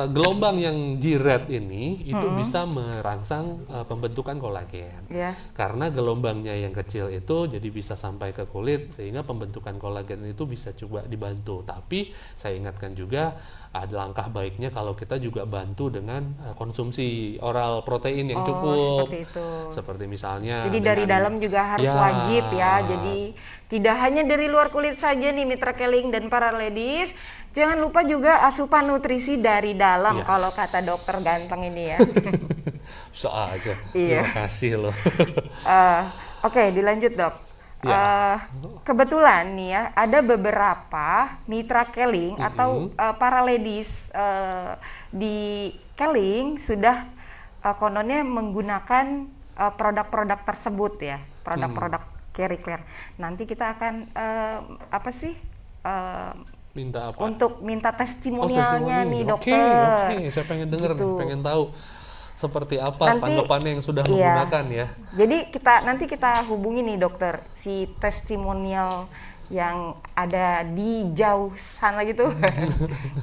gelombang yang jiret ini itu bisa merangsang pembentukan kolagen.
Ya.
Karena gelombangnya yang kecil itu jadi bisa sampai ke kulit sehingga pembentukan kolagen itu bisa coba dibantu. Tapi saya ingatkan juga ada langkah baiknya kalau kita juga bantu dengan konsumsi oral protein yang cukup.
Seperti itu.
Seperti misalnya
Jadi dari dalam juga harus wajib ya. Jadi tidak hanya dari luar kulit saja nih Mitra Keling dan para ladies. Jangan lupa juga asupan nutrisi dari dalam kalau kata dokter ganteng ini ya.
Bisa aja.
Iya.
Terima kasih loh.
Oke, dilanjut, Dok. Kebetulan nih ya, ada beberapa mitra Keling atau para ladies di Keling sudah kononnya menggunakan produk-produk tersebut ya, produk-produk Keri Clear. Nanti kita akan
Minta apa?
untuk minta testimonialnya nih, dokter.
Oke, saya pengen denger nih,
Gitu.
pengen tahu seperti apa
Nanti,
tanggapannya yang sudah
iya.
menggunakan ya.
Jadi nanti kita hubungi nih dokter si testimonial yang ada di jauh sana gitu.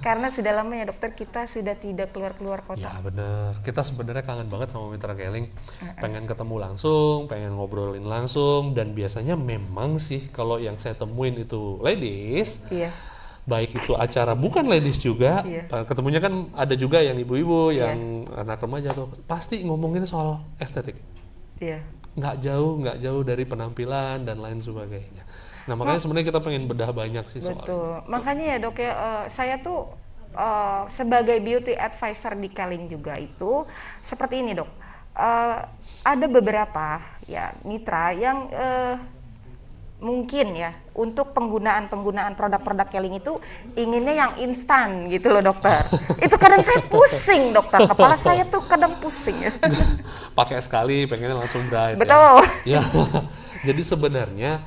Karena sudah lama ya dokter kita sudah tidak keluar kota.
Ya bener, kita sebenarnya kangen banget sama Mitra Keling. Pengen ketemu langsung, pengen ngobrolin langsung, dan biasanya memang sih kalau yang saya temuin itu ladies.
Iya.
Baik itu acara bukan ladies juga, ketemunya kan ada juga yang ibu-ibu, yang anak remaja tuh pasti ngomongin soal estetik.
Iya.
Nggak jauh dari penampilan dan lain sebagainya. Nah makanya sebenarnya kita pengen bedah banyak sih soal.
Betul. Makanya ya dok ya, saya tuh sebagai beauty advisor di Keling juga itu seperti ini dok. Ada beberapa ya mitra yang mungkin ya untuk penggunaan produk-produk Keling itu inginnya yang instan gitu loh dokter. Itu kadang saya pusing dokter, kepala saya tuh kadang pusing.
Pakai sekali pengennya langsung bright.
Betul.
Ya. Jadi sebenarnya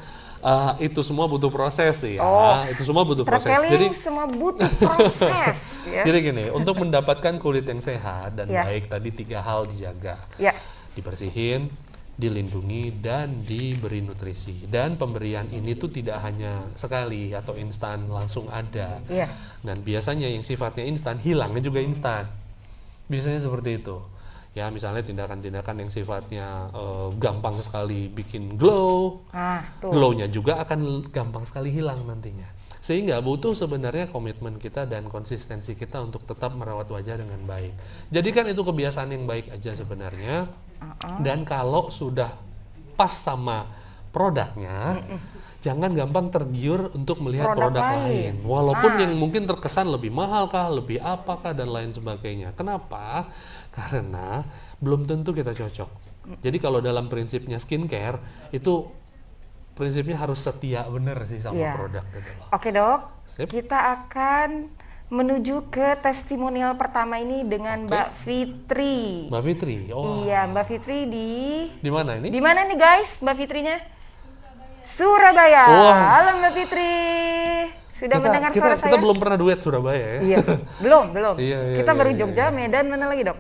Itu semua butuh proses sih ya.
Oh,
Itu semua butuh
Mitra
proses.
Keling
Jadi
semua butuh proses. Ya.
jadi gini, untuk mendapatkan kulit yang sehat dan
Ya.
baik tadi 3 hal dijaga.
Ya.
Dibersihin, dilindungi, dan diberi nutrisi. Dan pemberian ini tuh tidak hanya sekali atau instan langsung ada.
Iya.
Dan biasanya yang sifatnya instan, hilangnya juga instan. Biasanya seperti itu. Ya, misalnya tindakan-tindakan yang sifatnya gampang sekali bikin glow,
Nah, tuh.
glow-nya juga akan gampang sekali hilang nantinya. Sehingga butuh sebenarnya komitmen kita dan konsistensi kita untuk tetap merawat wajah dengan baik. Jadikan itu kebiasaan yang baik aja sebenarnya. Dan kalau sudah pas sama produknya, jangan gampang tergiur untuk melihat
Produk
produk
lain.
lain. Walaupun yang mungkin terkesan lebih mahal kah, lebih apakah, dan lain sebagainya. Kenapa? Karena belum tentu kita cocok. Jadi kalau dalam prinsipnya skincare, itu prinsipnya harus setia bener sih sama
Iya.
produk gitu loh.
Oke dok,
Sip.
kita akan menuju ke testimonial pertama ini dengan
Oke.
Mbak Fitri.
Mbak Fitri, oh
Iya, Mbak Fitri
di mana ini?
di mana nih guys, Mbak Fitrinya? Surabaya.
Wah.
Halo Mbak Fitri. Sudah mendengar suara saya?
Kita belum pernah duet Surabaya ya.
Iya, belum.
Iya,
Kita
iya,
baru
iya,
Jogja,
iya.
Medan, mana lagi dok?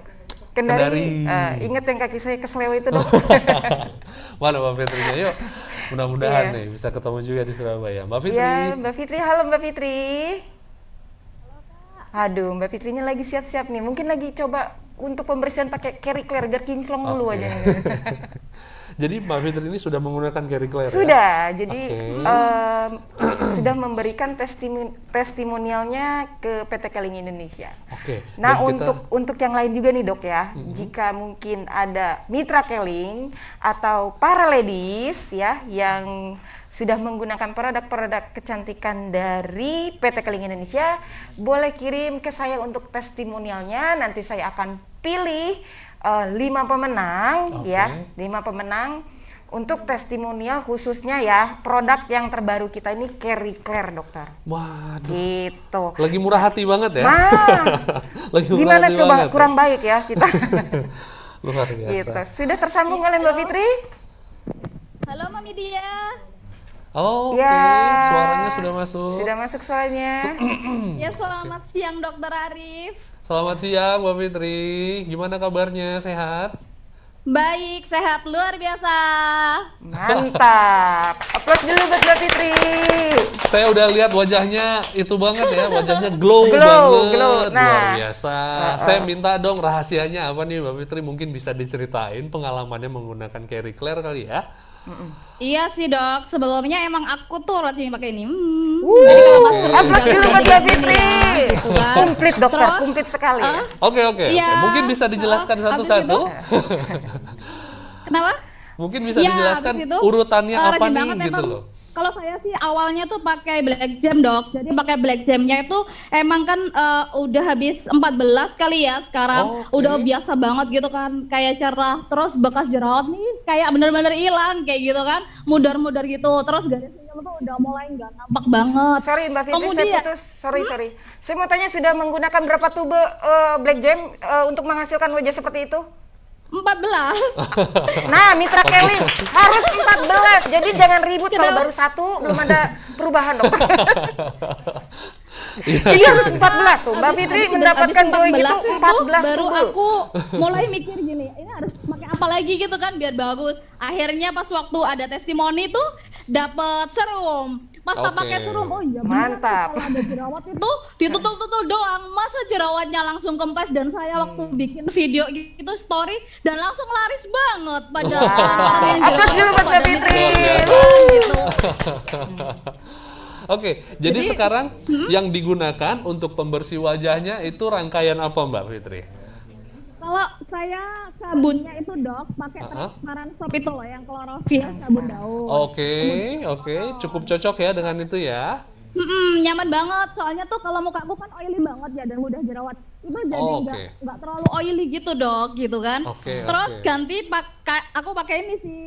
Kendari.
Kendari. Ingat yang kaki saya keselew itu dok.
Mana Mbak Fitrinya? Yuk, mudah-mudahan
Iya.
nih bisa ketemu juga di Surabaya. Mbak Fitri.
Iya, Mbak Fitri. Halo Mbak Fitri. Aduh, Mbak Fitrinya lagi siap-siap nih. Mungkin lagi coba untuk pembersihan pakai Carry Clear biar kinclong dulu
Oke.
aja.
Jadi Mbak Fitri ini sudah menggunakan Carry Clear ya?
Sudah, jadi
Oke.
sudah memberikan testimonialnya ke PT Keling Indonesia.
Oke.
Nah,
dan kita-
untuk yang lain juga nih dok ya, jika mungkin ada mitra Keling atau para ladies ya yang sudah menggunakan produk-produk kecantikan dari PT Keling Indonesia, boleh kirim ke saya untuk testimonialnya. Nanti saya akan pilih 5 pemenang
Oke.
ya, 5 pemenang untuk testimonial khususnya ya produk yang terbaru kita ini Carry Clear dokter.
Waduh,
Gitu.
lagi murah hati banget ya.
Nah,
Lagi murah
gimana
hati
coba
banget.
kurang baik ya kita.
Luar biasa.
Gitu. Sudah tersambung oleh Mbak Fitri?
Halo Mami Dia.
Oh, oke.
Ya.
Suaranya sudah masuk.
Sudah masuk suaranya.
Ya selamat siang Dokter Arif.
Selamat siang Mbak Fitri. Gimana kabarnya? Sehat?
Baik, sehat luar biasa.
Mantap. Aplaus dulu buat Mbak Fitri.
Saya udah lihat wajahnya itu banget ya, wajahnya glow,
Glow,
banget,
glow.
luar
Nah.
biasa. Saya minta dong rahasianya apa nih Mbak Fitri, mungkin bisa diceritain pengalamannya menggunakan Carry Clear kali ya.
Iya sih dok, sebelumnya emang aku tuh rajin pakai ini.
Aplaus dulu buat Mbak Fitri.
Gitu kan.
Komplit dokter,
Terus,
komplit sekali ya.
Oke, oke.
Iya.
Mungkin bisa dijelaskan
Habis
satu-satu.
Kenapa?
Mungkin bisa
Iya,
dijelaskan
habis itu,
urutannya apa
rajin
nih
banget
gitu
emang.
loh.
Kalau saya sih awalnya tuh pakai black jam dok. Jadi pakai black jamnya itu emang kan udah habis 14 kali ya sekarang.
Oke.
Udah biasa banget gitu kan. Kayak cerah. Terus bekas jerawat nih kayak bener-bener hilang kayak gitu kan. Mudar-mudar gitu. Terus garis-garisnya tuh udah mulai nggak nampak banget.
Sorry Mbak Fitri, saya
Kemudian-
putus. Sorry. Saya mau tanya sudah menggunakan berapa tube Black Jam untuk menghasilkan wajah seperti itu?
14.
Nah, mitra Keling harus 14. Jadi jangan ribut kalau baru satu belum ada perubahan dok. Jadi harus 14 tuh. Mbak Fitri mendapatkan glowing itu 14
baru
tube.
aku mulai mikir gini, ini harus pakai apa lagi gitu kan biar bagus. Akhirnya pas waktu ada testimoni tuh dapet serum. Pas tak
Oke.
pakai serum, oh iya bener
Mantap.
sih, kalau ada jerawat itu ditutul-tutul doang. Masa jerawatnya langsung kempes dan saya waktu bikin video gitu story dan langsung laris banget pada orang yang
Aplaus dulu buat Mbak
pada
Fitri.
mikir gitu.
Oke, jadi
Jadi-
sekarang yang digunakan untuk pembersih wajahnya itu rangkaian apa Mbak Fitri?
Kalau saya sabunnya itu dok pakai transparan soap itu loh yang klorofil sabun daun.
Oke, cukup cocok ya dengan itu ya.
Nyaman banget soalnya tuh kalau muka aku kan oily banget ya dan mudah jerawat. Itu jadi
Oh,
nggak terlalu oily gitu dok gitu kan.
Oke,
Terus
oke.
ganti aku pakai ini sih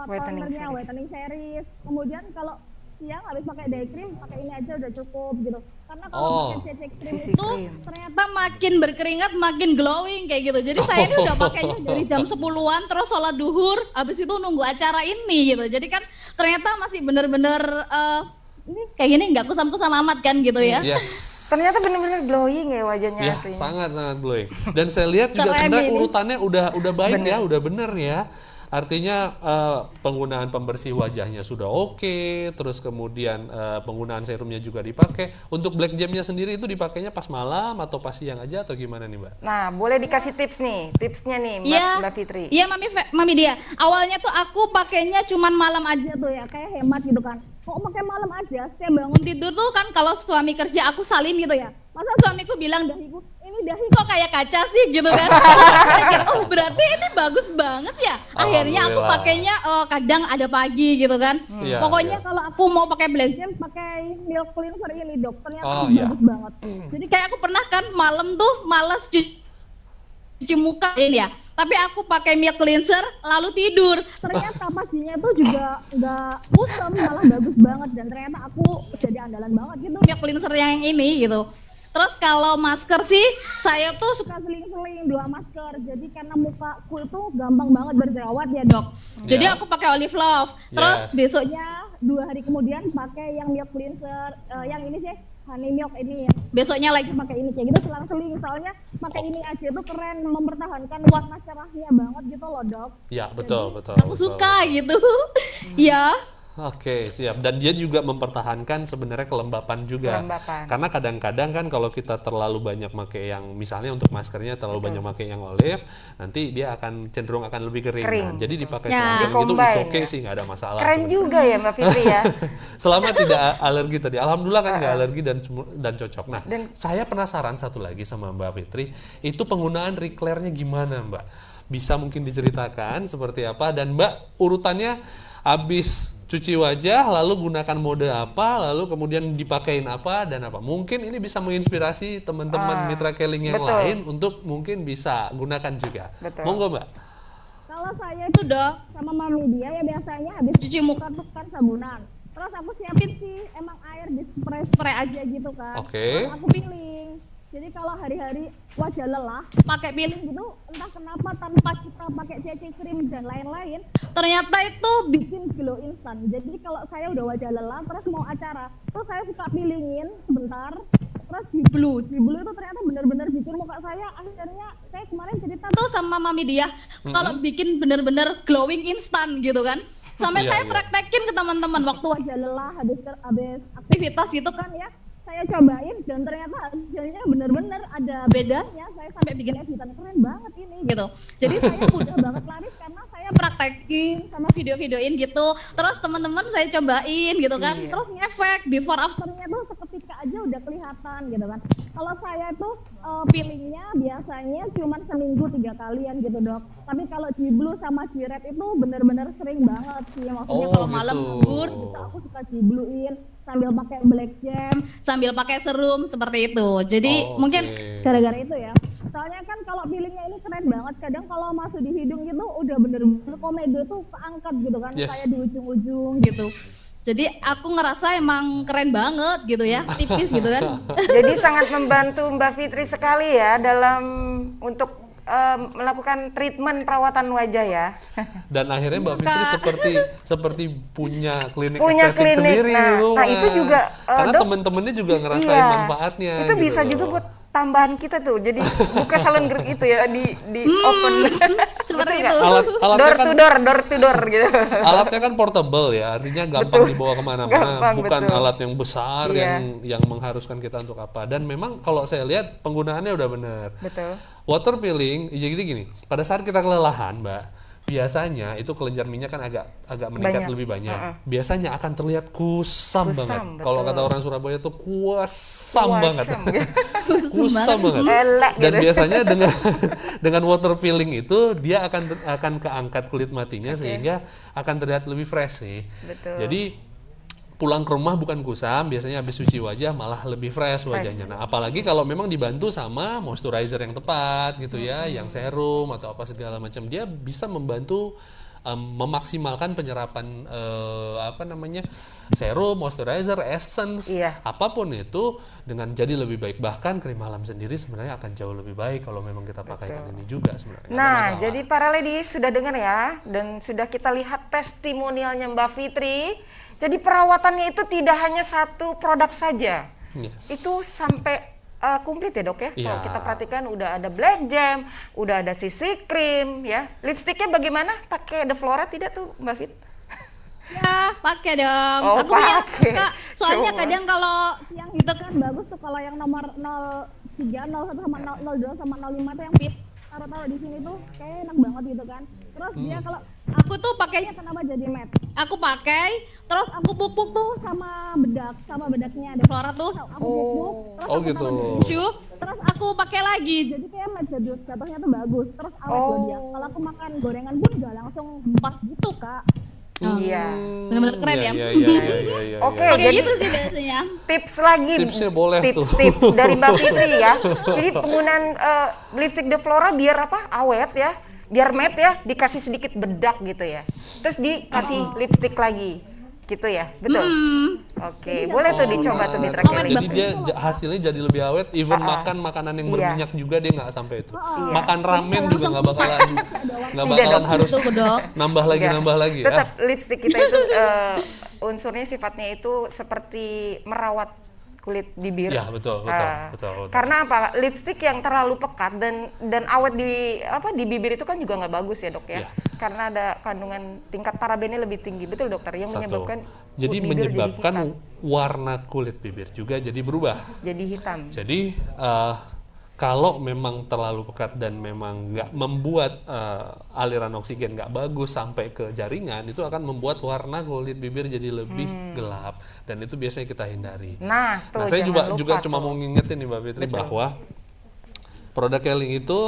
Whitening
tonernya
series.
whitening series. Kemudian kalau siang habis pakai day cream, pakai ini aja udah cukup gitu. Karena kalau
Oh.
pakai CC cream
CC
itu
cream.
ternyata makin berkeringat makin glowing kayak gitu. Jadi saya ini udah pakainya dari jam 10-an terus sholat duhur, habis itu nunggu acara ini gitu. Jadi kan ternyata masih bener-bener ini kayak gini nggak kusam-kusam amat kan gitu ya.
Yes.
Ternyata benar-benar glowing ya wajahnya
Ya,
aslinya.
sangat glowing. Dan saya lihat juga
Keren
sebenarnya
ini.
urutannya udah baik ya, udah bener ya. Artinya penggunaan pembersih wajahnya sudah oke, terus kemudian penggunaan serumnya juga dipakai. Untuk black jamnya sendiri itu dipakainya pas malam atau pas siang aja atau gimana nih, Mbak?
Nah, boleh dikasih tipsnya nih Mbak Fitri.
Iya, Mami dia. Awalnya tuh aku pakainya cuman malam aja tuh ya, kayak hemat gitu kan. Kok pakai malam aja? Setiap bangun tidur tuh kan kalau suami kerja aku salim gitu ya. Masa suamiku bilang dahiku, ini dahi kok kayak kaca sih gitu kan. Aku pikir, oh berarti ini bagus banget ya. Akhirnya aku
Alhamdulillah.
pakainya kadang ada pagi gitu kan.
Iya,
Pokoknya
iya.
kalau aku mau pakai black jam pakai milk cleanser ini dok. Ternyata
Oh,
tuh
iya.
bagus banget. Jadi kayak aku pernah kan malam tuh males cuci muka ini ya, tapi aku pakai milk cleanser lalu tidur, ternyata paginya tuh juga nggak kusam, malah bagus banget dan ternyata aku jadi andalan banget gitu milk cleanser yang ini gitu. Terus kalau masker sih saya tuh suka seling-seling 2 masker, jadi karena mukaku itu gampang banget berjerawat ya dok, jadi
Ya.
aku pakai Olive Love. Terus
Yes.
besoknya 2 hari kemudian pakai yang milk cleanser yang ini sih honey milk ini, besoknya lagi pakai ini kayak gitu selang-seling. Soalnya pakai ini aja tuh keren, mempertahankan warna cerahnya banget gitu loh dok.
Ya, betul.
Aku suka gitu. Ya.
Oke, siap. Dan dia juga mempertahankan sebenarnya kelembapan juga.
Kelembapan.
Karena kadang-kadang kan kalau kita terlalu banyak pakai yang misalnya untuk maskernya terlalu banyak pakai yang olive, nanti dia akan cenderung akan lebih kering.
Kering,
Nah, jadi dipakai
Ya.
selang-seling itu
Di-combine
it's okay
ya.
sih, nggak ada masalah.
Keren
sebenarnya.
juga ya Mbak Fitri ya.
Selama tidak alergi tadi. Alhamdulillah kan nggak alergi dan cocok. Nah,
Dan-
saya penasaran satu lagi sama Mbak Fitri, itu penggunaan Reclaire-nya gimana, Mbak? Bisa mungkin diceritakan seperti apa, dan Mbak urutannya habis cuci wajah lalu gunakan mode apa, lalu kemudian dipakein apa dan apa. Mungkin ini bisa menginspirasi teman-teman mitra keling yang
betul.
lain untuk mungkin bisa gunakan juga.
Betul.
Monggo, Mbak.
Kalau saya itu dok sama mami dia ya biasanya habis cuci muka tuh kan sabunan. Terus aku siapin sih emang air di spray aja gitu kan.
Oke.
Terus aku peeling. Jadi kalau hari-hari wajah lelah pakai peeling gitu, entah kenapa tanpa kita pakai CC cream dan lain-lain, ternyata itu bikin glow instan. Jadi kalau saya udah wajah lelah terus mau acara, terus saya suka peelingin sebentar, terus di blue itu ternyata benar-benar bikin muka saya akhirnya saya kemarin cerita tuh sama mami dia kalau bikin benar-benar glowing instan gitu kan. Sampai
Iya,
saya
iya.
praktekin ke teman-teman waktu wajah lelah habis aktivitas gitu kan ya. Saya cobain dan ternyata hasilnya benar-benar ada bedanya. Saya sampai bikin editan keren banget ini gitu. Jadi saya mudah banget laris karena saya praktekin sama video-videoin gitu. Terus teman-teman saya cobain gitu kan.
Iya.
Terus ngefek before afternya tuh seketika aja udah kelihatan gitu kan. Kalau saya tuh peelingnya biasanya cuma seminggu 3 kalian gitu dok. Tapi kalau di blue sama di red itu benar-benar sering banget sih. Maksudnya
Oh,
kalau malam
gitu.
tidur gitu aku suka di bluein sambil pakai black jam, sambil pakai serum seperti itu. Jadi
Oh,
mungkin
oke.
gara-gara itu ya. Soalnya kan kalau peelingnya ini keren banget. Kadang kalau masuk di hidung gitu udah bener-bener komedo tuh keangkat gitu kan,
Yes.
kayak di ujung-ujung gitu. Jadi aku ngerasa emang keren banget gitu ya, tipis gitu kan.
Jadi sangat membantu Mbak Fitri sekali ya dalam untuk melakukan treatment perawatan wajah ya.
Dan akhirnya Mbak
Iya,
Fitri
Kak.
seperti punya klinik
Punya
estetik
klinik.
sendiri
Nah,
di rumah.
nah, itu juga,
karena
Dok,
teman-temannya juga ngerasain
Iya.
manfaatnya.
Itu
gitu
bisa
loh.
juga buat tambahan kita tuh. Jadi buka salon gerak itu ya di open.
Seperti
Betul
itu.
nggak?
Alatnya kan
door to door gitu.
alatnya kan portable ya, artinya gampang dibawa kemana-mana,
Gampang,
bukan
betul.
alat yang besar
Iya.
yang mengharuskan kita untuk apa. Dan memang kalau saya lihat penggunaannya udah benar.
Betul.
Water peeling, jadi gini, pada saat kita kelelahan, Mbak, biasanya itu kelenjar minyak kan agak meningkat
Banyak.
lebih banyak. Biasanya akan terlihat kusam banget.
Kusam,
Kalau
betul.
kata orang Surabaya tuh kuasam
Kuasam,
banget.
gitu.
Kusam banget.
Elek
Dan
gitu.
biasanya dengan water peeling itu dia akan keangkat kulit matinya sehingga akan terlihat lebih fresh sih.
Betul.
Jadi pulang ke rumah bukan kusam, biasanya habis cuci wajah malah lebih fresh wajahnya. Nah, apalagi kalau memang dibantu sama moisturizer yang tepat gitu ya, yang serum atau apa segala macam, dia bisa membantu memaksimalkan penyerapan serum, moisturizer, essence,
Iya.
apapun itu dengan jadi lebih baik. Bahkan krim malam sendiri sebenarnya akan jauh lebih baik kalau memang kita pakaikan ini juga sebenarnya. Nggak ada
Nah,
masalah.
jadi para ladies sudah dengar ya, dan sudah kita lihat testimonialnya Mbak Fitri. Jadi perawatannya itu tidak hanya satu produk saja,
Yes.
itu sampai komplit ya dok ya.
Iya.
Kalau kita perhatikan udah ada black jam, udah ada CC cream ya. Lipstiknya bagaimana? Pakai The Flora tidak tuh Mbak Fit?
Ya, pakai dong.
Oh,
Aku punya
pakai.
Kak. Soalnya
Coba.
kadang kalau yang gitu kan bagus tuh kalau yang nomor 03, 01 sama 02 sama 05 tuh yang fit. Taruh-taruh di sini tuh kayak enak banget gitu kan. Terus dia kalau aku tuh pakainya kenapa jadi matte? Aku pakai, terus aku pupuk tuh sama bedaknya The Flora tuh aku pupuk, terus
Oh,
aku
gitu.
taruh di tisu, terus aku pakai lagi. Jadi kayak matte jatuhnya tuh bagus. Terus awet loh dia. Kalau aku makan gorengan pun juga langsung hempas gitu, Kak.
Iya.
Bener-bener keren ya.
Iya.
Oke,
Kayak
jadi
gitu sih biasanya.
tips lagi.
Tipsnya boleh tuh.
Tips dari Mbak Fitri ya. Jadi penggunaan lipstick The Flora biar apa? Awet ya. Biar matte ya, dikasih sedikit bedak gitu ya. Terus dikasih lipstick lagi. Gitu ya. Betul. Oke, boleh tuh dicoba tuh Mitra
Awet
Kelly.
Jadi dia hasilnya jadi lebih awet, even makan makanan yang
Iya.
berminyak juga dia nggak sampai itu.
Iya.
Makan ramen juga nggak bakalan
Tidak, Dok.
harus
Betul, Dok.
nambah lagi ya.
Tetap lipstick kita itu unsurnya sifatnya itu seperti merawat kulit bibir.
Ya, betul.
Karena apa? Lipstick yang terlalu pekat dan awet di bibir itu kan juga nggak bagus ya dok ya.
Iya.
Karena ada kandungan tingkat parabennya lebih tinggi, betul dokter, yang
Satu.
menyebabkan
Jadi
bibir
menyebabkan
jadi hitam.
warna kulit bibir juga jadi berubah.
Jadi hitam.
Jadi kalau memang terlalu pekat dan memang nggak membuat aliran oksigen nggak bagus sampai ke jaringan, itu akan membuat warna kulit bibir jadi lebih gelap, dan itu biasanya kita hindari.
Nah, tuh
Saya
jangan
juga
lupa
cuma
tuh.
mau ngingetin nih Mbak Fitri bahwa produk Keling itu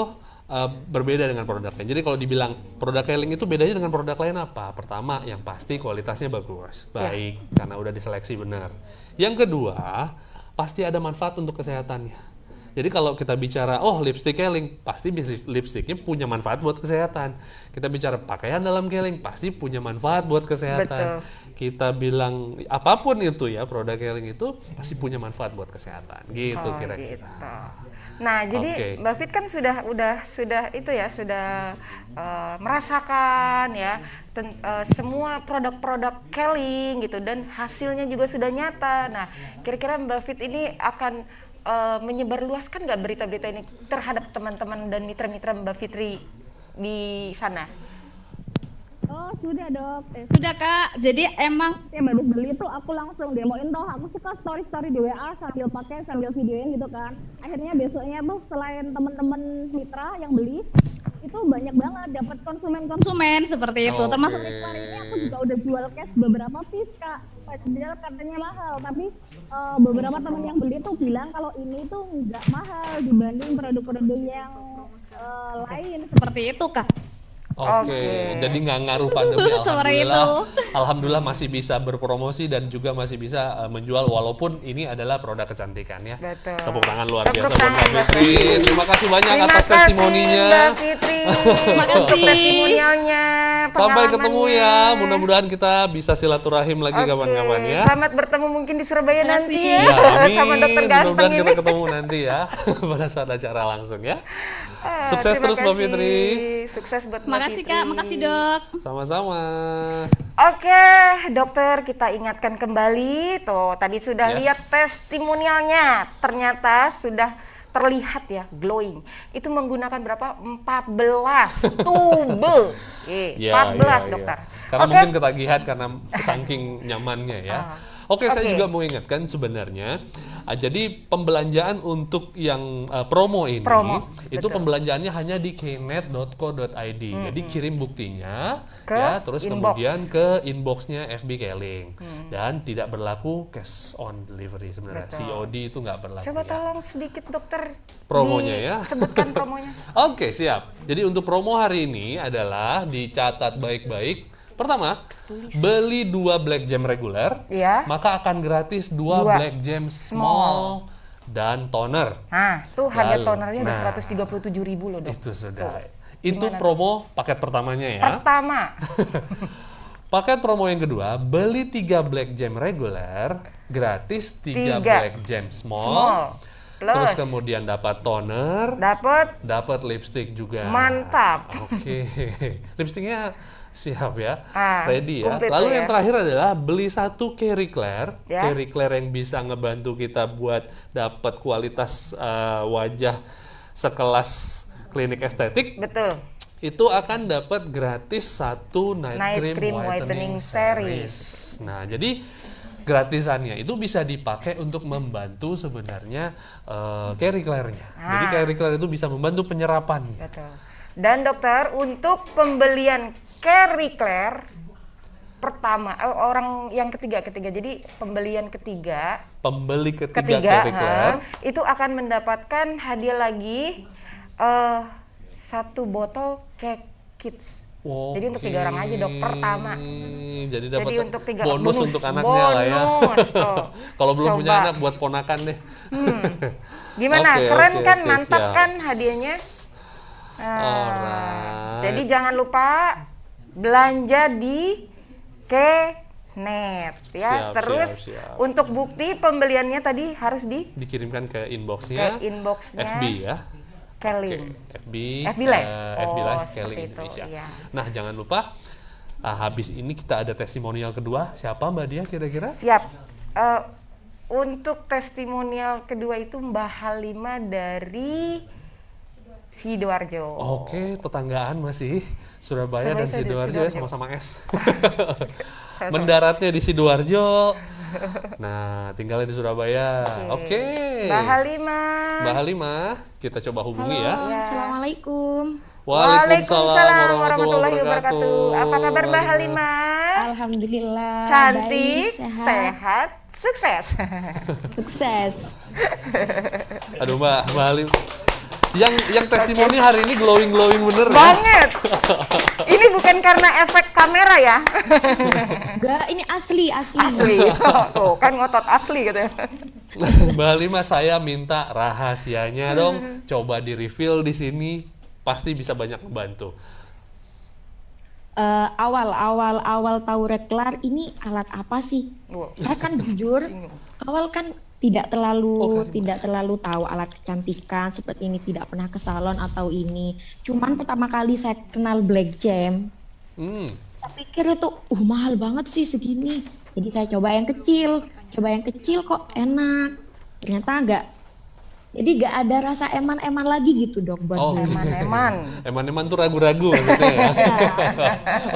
berbeda dengan produk lain. Jadi kalau dibilang produk Keling itu bedanya dengan produk lain apa? Pertama, yang pasti kualitasnya bagus, baik karena udah diseleksi benar. Yang kedua, pasti ada manfaat untuk kesehatannya. Jadi kalau kita bicara, lipstick Keling, pasti lipstiknya punya manfaat buat kesehatan. Kita bicara pakaian dalam Keling, pasti punya manfaat buat kesehatan.
Betul.
Kita bilang apapun itu ya, produk Keling itu pasti punya manfaat buat kesehatan. Gitu kira-kira.
Gitu. Nah, jadi
Oke.
Mbak Fit kan sudah itu ya, sudah merasakan ya semua produk-produk Keling gitu, dan hasilnya juga sudah nyata. Nah, kira-kira Mbak Fit ini akan menyebarluaskan nggak berita-berita ini terhadap teman-teman dan mitra-mitra Mbak Fitri di sana?
Oh, sudah dok. Sudah Kak. Jadi emang yang baru beli tuh aku langsung demoin toh. Aku suka story-story di WA sambil pakai, sambil videoin gitu kan. Akhirnya besoknya tuh selain teman-teman mitra yang beli, itu banyak banget dapat konsumen seperti itu.
Oke.
Termasuk iklan ini aku juga udah jual cash beberapa piece Kak. Padahal katanya mahal, tapi beberapa teman yang beli tuh bilang kalau ini tuh nggak mahal dibanding produk-produk yang lain seperti itu Kak.
Oke, jadi nggak ngaruh pandemi.
Seperti
Alhamdulillah masih bisa berpromosi dan juga masih bisa menjual walaupun ini adalah produk kecantikan ya.
Betul.
Tepuk tangan luar
Tepuk
biasa buat
tangan,
Mbak Fitri. Terima kasih banyak
Terima
atas
kasih
testimoninya.
Mbak Fitri untuk
kasih.
testimonialnya.
Sampai ketemu ya.
pengalamannya.
Mudah-mudahan kita bisa silaturahim lagi
Oke,
kapan-kapan ya.
Selamat bertemu mungkin di Surabaya
Terima
nanti
kasih.
ya,
Ya, amin.
sama dokter ganteng
Mudah-mudahan
ini.
kita ketemu nanti ya pada saat acara langsung ya. Sukses
Terima
terus Mbak
kasih.
Fitri.
Sukses buat Mbak
Makasih
Fitri.
Kak, makasih Dok.
Sama-sama.
Oke, dokter, kita ingatkan kembali tuh tadi sudah
Yes.
lihat testimonialnya, ternyata sudah terlihat ya glowing. Itu menggunakan berapa? 14 tube.
Ya,
14
ya,
dokter.
ya. Karena
Oke.
mungkin ketagihan karena saking nyamannya ya. Oke, saya
Oke.
juga mau ingatkan sebenarnya. Jadi pembelanjaan untuk yang promo ini,
Promo,
itu
betul.
pembelanjaannya hanya di knet.co.id. Jadi kirim buktinya,
Ke
ya, terus
inbox.
kemudian ke inboxnya FB Keling. Dan tidak berlaku cash on delivery sebenarnya.
Betul.
COD itu nggak berlaku.
Coba
ya.
tolong sedikit dokter
Promonya ya.
sebutkan promonya.
Oke, siap. Jadi untuk promo hari ini adalah dicatat baik-baik. Pertama, beli 2 black jam reguler,
Iya.
maka akan gratis 2
Dua
black jam small dan toner.
Nah, tuh harga
Lalu,
tonernya udah
nah.
137.000 loh, Dok.
Itu sudah. Itu
Gimana
promo paket pertamanya ya.
Pertama,
Paket promo yang kedua, beli 3 Black Jam reguler, gratis 3
Tiga.
Black Jam small.
small.
Terus
Plus,
kemudian dapat toner,
dapat
dapat lipstick juga.
Mantap.
Oke. Lipstiknya siap ya.
Ready
Ready ya.
komplit
Lalu
tuh
yang
ya.
terakhir adalah beli 1 Carry Claire.
Ya.
Carry Claire yang bisa ngebantu kita buat dapat kualitas wajah sekelas klinik estetik.
betul.
Itu akan dapat gratis 1 night,
Night
cream,
cream
whitening
whitening
series. Nah, jadi gratisannya itu bisa dipakai untuk membantu sebenarnya Carry Claire-nya. Jadi Carry Claire itu bisa membantu penyerapan.
Betul. Dan dokter, untuk pembelian Carry Claire pertama, orang yang ketiga. Jadi pembelian ketiga
Pembeli ketiga Carry Claire
itu akan mendapatkan hadiah lagi 1 botol cake kids. Jadi untuk 3 orang aja dok, pertama.
Jadi dapat
untuk 3
bonus untuk anaknya lah ya.
Bonus, tuh.
Kalau belum punya
Coba.
anak buat ponakan deh.
Gimana?
Oke,
Keren
oke,
kan?
oke,
Mantap
siap.
kan hadiahnya?
Alright.
Jadi jangan lupa belanja di Knet ya.
Siap,
Terus
siap.
untuk bukti pembeliannya tadi harus di
Dikirimkan ke inboxnya.
inboxnya
FB ya.
Keling.
FB,
FB Live.
FB Live
seperti
Keling
itu,
Indonesia.
iya.
Nah, jangan lupa habis ini kita ada testimonial kedua. Siapa Mbak Dia kira-kira?
Siap. Untuk testimonial kedua itu Mbak Halimah dari Sidoarjo.
Oke, tetanggaan masih Surabaya dan Sidoarjo ya, sama-sama S. Mendaratnya di Sidoarjo. Nah, tinggalnya di Surabaya. Oke.
Mbak Halimah.
Mbak Halimah, kita coba hubungi ya.
Assalamualaikum.
Waalaikumsalam warahmatullahi wabarakatuh.
Apa kabar Mbak Halimah?
Alhamdulillah.
Cantik,
baik,
sehat, sukses.
sukses.
Aduh Mbak Halim. Yang testimoni hari ini glowing bener ya.
Banget. Ini bukan karena efek kamera ya.
Enggak, ini asli.
Asli. Tuh kan ngotot asli gitu.
Mbak Halimah, saya minta rahasianya dong. Coba di reveal di sini, pasti bisa banyak membantu.
Awal tahu reklar ini alat apa sih?
Wow.
Saya kan jujur awal kan tidak terlalu tahu alat kecantikan seperti ini, tidak pernah ke salon atau ini. Cuman pertama kali saya kenal Black Jam, saya pikir itu mahal banget sih segini. Jadi saya coba yang kecil kok enak. Ternyata enggak. Jadi nggak ada rasa eman-eman lagi gitu dok buat beli.
Eman-eman.
Eman-eman tuh ragu-ragu maksudnya ya.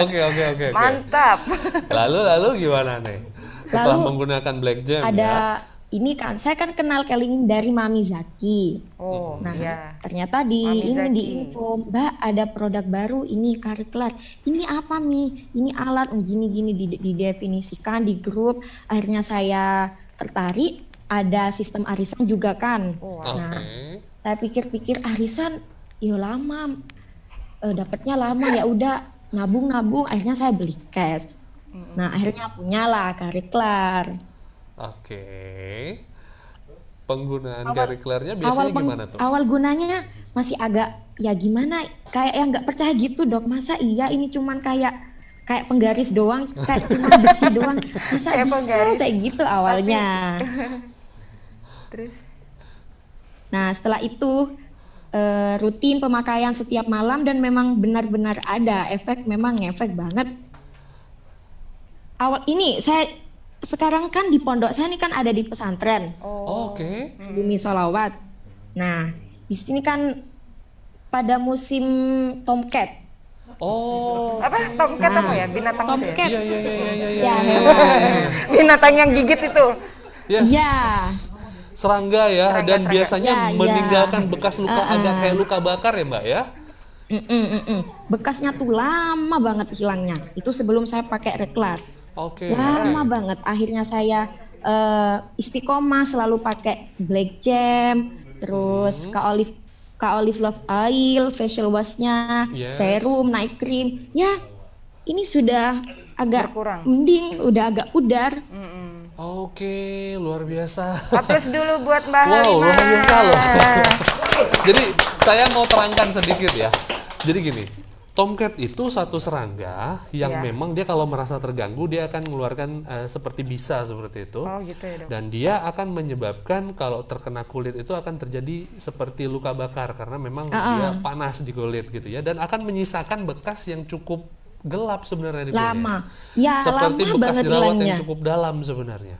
Oke.
Mantap.
Lalu gimana nih? Setelah
Lalu
menggunakan Black Jam
ada ini kan, saya kan kenal Keling dari Mami Zaki.
Oh,
Nah,
iya.
ternyata
Mami Zaki.
di info, Mbak ada produk baru ini Carry Claire. Ini apa Mi? Ini alat gini-gini didefinisikan di grup. Akhirnya saya tertarik. Ada sistem arisan juga kan. Nah, saya pikir-pikir arisan, ya lama, dapatnya lama ya udah nabung. Akhirnya saya beli cash. Nah, akhirnya punyalah Carry Claire.
Oke. Penggunaan Carry Claire-nya biasanya gimana tuh?
Awal gunanya masih agak ya gimana, kayak yang nggak percaya gitu dok. Masa iya ini cuman kayak penggaris doang, kayak cuma besi doang. Masa
Kayak
bisa
penggaris.
kayak gitu awalnya.
Terus?
Nah setelah itu rutin pemakaian setiap malam dan memang benar-benar ada efek, memang ngefek banget. Awal ini saya sekarang kan di pondok saya ini kan ada di pesantren.
Oke.
Bumi Sholawat. Nah, di sini kan pada musim tomcat.
Oh.
Apa? Tomcat apa ya? Binatang itu ya?
Tomcat.
Iya.
Ya, hewan.
Binatang yang gigit itu.
Yes.
Ya.
Serangga ya, dan biasanya
Ya.
meninggalkan bekas luka agak kayak luka bakar ya Mbak ya?
Bekasnya tuh lama banget hilangnya. Itu sebelum saya pakai reklar.
Oke.
Lama banget. Akhirnya saya istiqomah selalu pakai Black Jam, terus Kak Olive Love Oil, facial wash-nya,
Yes.
serum, night cream. Ya, ini sudah agak
Berkurang.
mending, udah agak pudar.
Oke, luar biasa.
Aplaus dulu buat Mbak
Wow,
Halimah.
luar biasa loh. Jadi saya mau terangkan sedikit ya. Jadi gini, Tomcat itu satu serangga yang
Iya.
memang dia kalau merasa terganggu dia akan mengeluarkan seperti bisa seperti itu.
Oh gitu ya dok.
Dan dia akan menyebabkan kalau terkena kulit itu akan terjadi seperti luka bakar karena memang dia panas di kulit gitu ya, dan akan menyisakan bekas yang cukup gelap sebenarnya di kulit.
Lama. Ya,
Seperti
lama
bekas
banget
jerawat
hilangnya.
yang cukup dalam sebenarnya.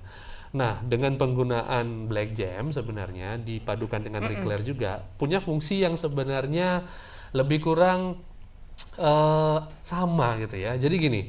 Nah, dengan penggunaan Black Jam sebenarnya dipadukan dengan Reclair juga punya fungsi yang sebenarnya lebih kurang sama gitu ya. Jadi gini,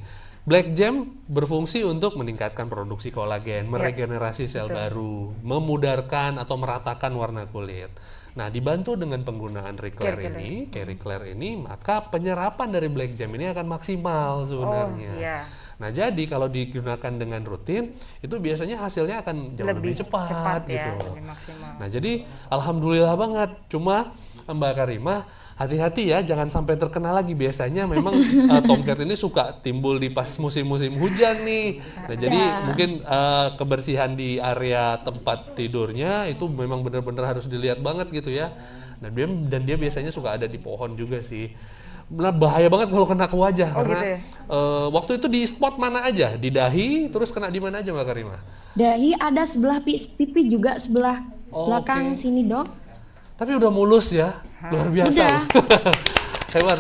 Black Jam berfungsi untuk meningkatkan produksi kolagen, meregenerasi sel baru, memudarkan atau meratakan warna kulit. Nah, dibantu dengan penggunaan Reclair ini, Reclair ini, maka penyerapan dari Black Jam ini akan maksimal sebenarnya.
Oh, iya.
Nah, jadi kalau digunakan dengan rutin, itu biasanya hasilnya akan jauh lebih cepat gitu.
Ya, lebih maksimal.
Nah, jadi alhamdulillah banget. Cuma Mbak Karimah, hati-hati ya, jangan sampai terkena lagi. Biasanya memang Tomcat ini suka timbul di pas musim-musim hujan nih. Nah, jadi mungkin kebersihan di area tempat tidurnya itu memang benar-benar harus dilihat banget gitu ya. Dan dia biasanya suka ada di pohon juga sih. Nah, bahaya banget kalau kena ke wajah karena
gitu ya?
Waktu itu di spot mana aja? Di dahi, terus kena di mana aja Mbak Karimah?
Dahi ada sebelah pipi juga sebelah belakang
Oke.
sini dok.
Tapi udah mulus ya, luar biasa.
Udah.
hebat.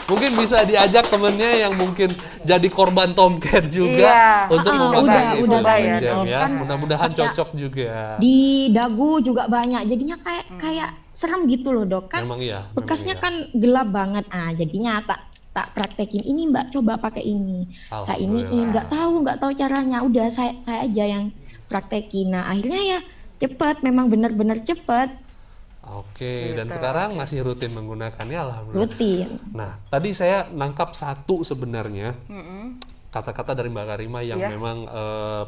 Mungkin bisa diajak temennya yang mungkin jadi korban Tomcat juga
Iya.
untuk memakai
udah
itu
coba
Black
ya,
Jam
Dok.
ya.
Kan
Mudah-mudahan
kayak
cocok juga.
Di dagu juga banyak. Jadinya kayak seram gitu loh dok. Kan
Memang iya. memang
bekasnya
iya.
kan gelap banget. Jadinya tak praktekin ini mbak, coba pakai ini. Saya ini
Alhamdulillah.
nggak tahu caranya. Udah saya aja yang praktekin. Nah akhirnya ya cepet, memang benar-benar cepet.
Oke, dan
Gitu.
sekarang masih rutin menggunakannya alhamdulillah.
Rutin.
Nah, tadi saya nangkap satu sebenarnya kata-kata dari Mbak Karimah yang
Iya.
memang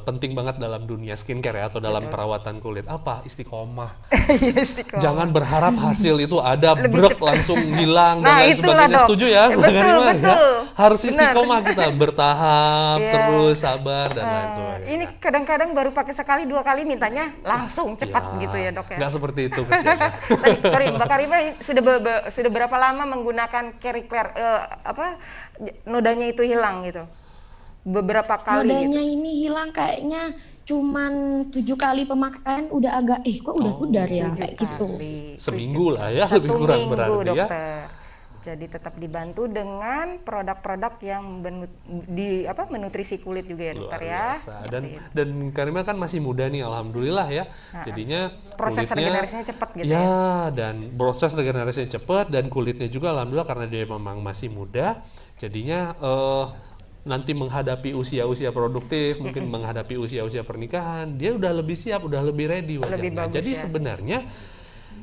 penting banget dalam dunia skincare ya, atau dalam perawatan kulit. Apa? Istiqomah.
Iya, istiqomah.
Jangan berharap hasil itu ada brek langsung hilang
Nah,
dan lain
itulah,
sebagainya.
Dok.
Setuju ya, Mbak
Betul,
Karimah? Ya?
betul.
Harus
Benar.
istiqomah kita, bertahap,
Iya.
terus sabar dan lain sebagainya.
Ini kadang-kadang baru pakai sekali 2 kali mintanya langsung cepat gitu ya dok ya.
Nggak seperti itu kerjanya.
Tadi, sorry Mbak Karimah sudah berapa lama menggunakan Reclair nodanya itu hilang gitu? Beberapa kali
Nodanya
gitu.
ini hilang kayaknya cuman 7 kali pemakaian udah agak kok udah pudar ya
7
kayak gitu.
kali.
Seminggu lah ya,
1
lebih kurang
minggu,
berarti ya.
dokter. Jadi tetap dibantu dengan produk-produk yang menutrisi kulit juga ya dokter
Luar
ya.
biasa. Dan Karimah kan masih muda nih, alhamdulillah ya. Jadinya
Proses
kulitnya
regenerasinya cepat gitu
ya. Dan proses regenerasinya cepat dan kulitnya juga alhamdulillah karena dia memang masih muda. Jadinya nanti menghadapi usia-usia produktif, mungkin menghadapi usia-usia pernikahan, dia udah lebih siap, udah lebih ready wajahnya.
Lebih bagus
Jadi
ya.
sebenarnya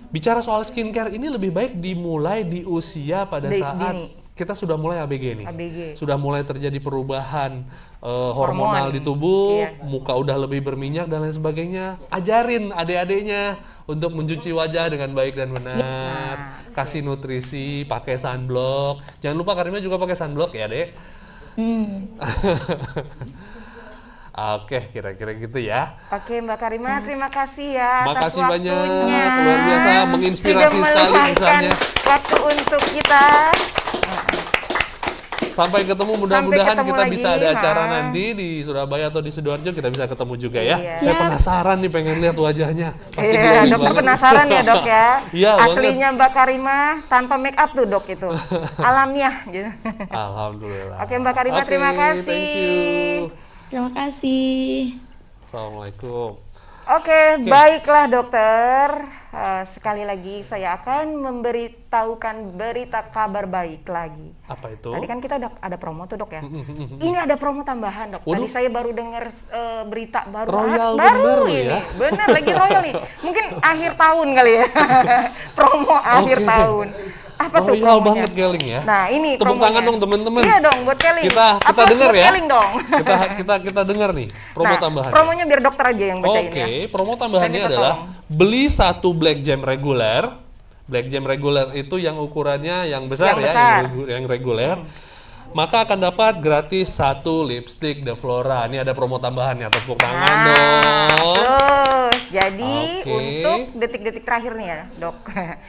bicara soal skincare ini lebih baik dimulai di usia pada saat
dini.
kita sudah mulai ABG nih.
ABG.
Sudah mulai terjadi perubahan hormonal di tubuh,
Iya.
muka udah lebih berminyak dan lain sebagainya. Ajarin adik-adiknya untuk mencuci wajah dengan baik dan benar. Kasih nutrisi, pakai sunblock. Jangan lupa Karimah juga pakai sunblock ya, Dek. Oke, kira-kira gitu ya.
Oke Mbak Karimah, terima kasih ya atas
Makasih banyak,
waktunya.
luar biasa, menginspirasi
Sudah
sekali
meluangkan
kisahnya.
waktu untuk kita.
Sampai ketemu, mudah-mudahan
ketemu
kita
lagi,
bisa ada acara
ha.
nanti di Surabaya atau di Sidoarjo, kita bisa ketemu juga ya.
Iya.
Saya penasaran nih, pengen lihat wajahnya. Pasti
Iya,
glowing
dokter
banget.
penasaran ya dok ya.
Iya, banget.
Aslinya Mbak Karimah tanpa make up tuh dok itu, alamiah gitu.
Alhamdulillah.
Oke, Mbak Karimah,
Oke,
terima kasih.
Thank you.
Terima kasih.
Assalamualaikum.
Oke, baiklah dokter. Sekali lagi saya akan memberitahukan berita kabar baik lagi.
Apa itu?
Tadi kan kita udah ada promo tuh dok ya. Ini ada promo tambahan dok. Tadi
Waduh.
saya baru dengar berita baru
Royal
baru
bener
ini.
ya.
Bener lagi royal nih. Mungkin akhir tahun kali ya. Promo akhir
Oke.
tahun. Apa tuh
Royal
promonya?
banget Keling ya.
Nah, ini
Tepuk
promonya.
tangan dong teman-teman.
Iya dong buat Keling.
Kita
Aplaus
dengar
buat
ya.
Keling dong.
Kita dengar nih promo
Nah,
tambahan.
promonya biar dokter aja yang bacain
Oke,
ya.
promo tambahannya
Saya minta
adalah
tolong.
beli 1 Black Jam reguler. Black Jam reguler itu yang ukurannya yang besar
Yang
ya,
besar.
yang reguler. Maka akan dapat gratis 1 lipstick The Flora. Ini ada promo tambahannya, tepuk tangan dong.
Terus Jadi
Oke.
untuk detik-detik terakhir nih ya dok,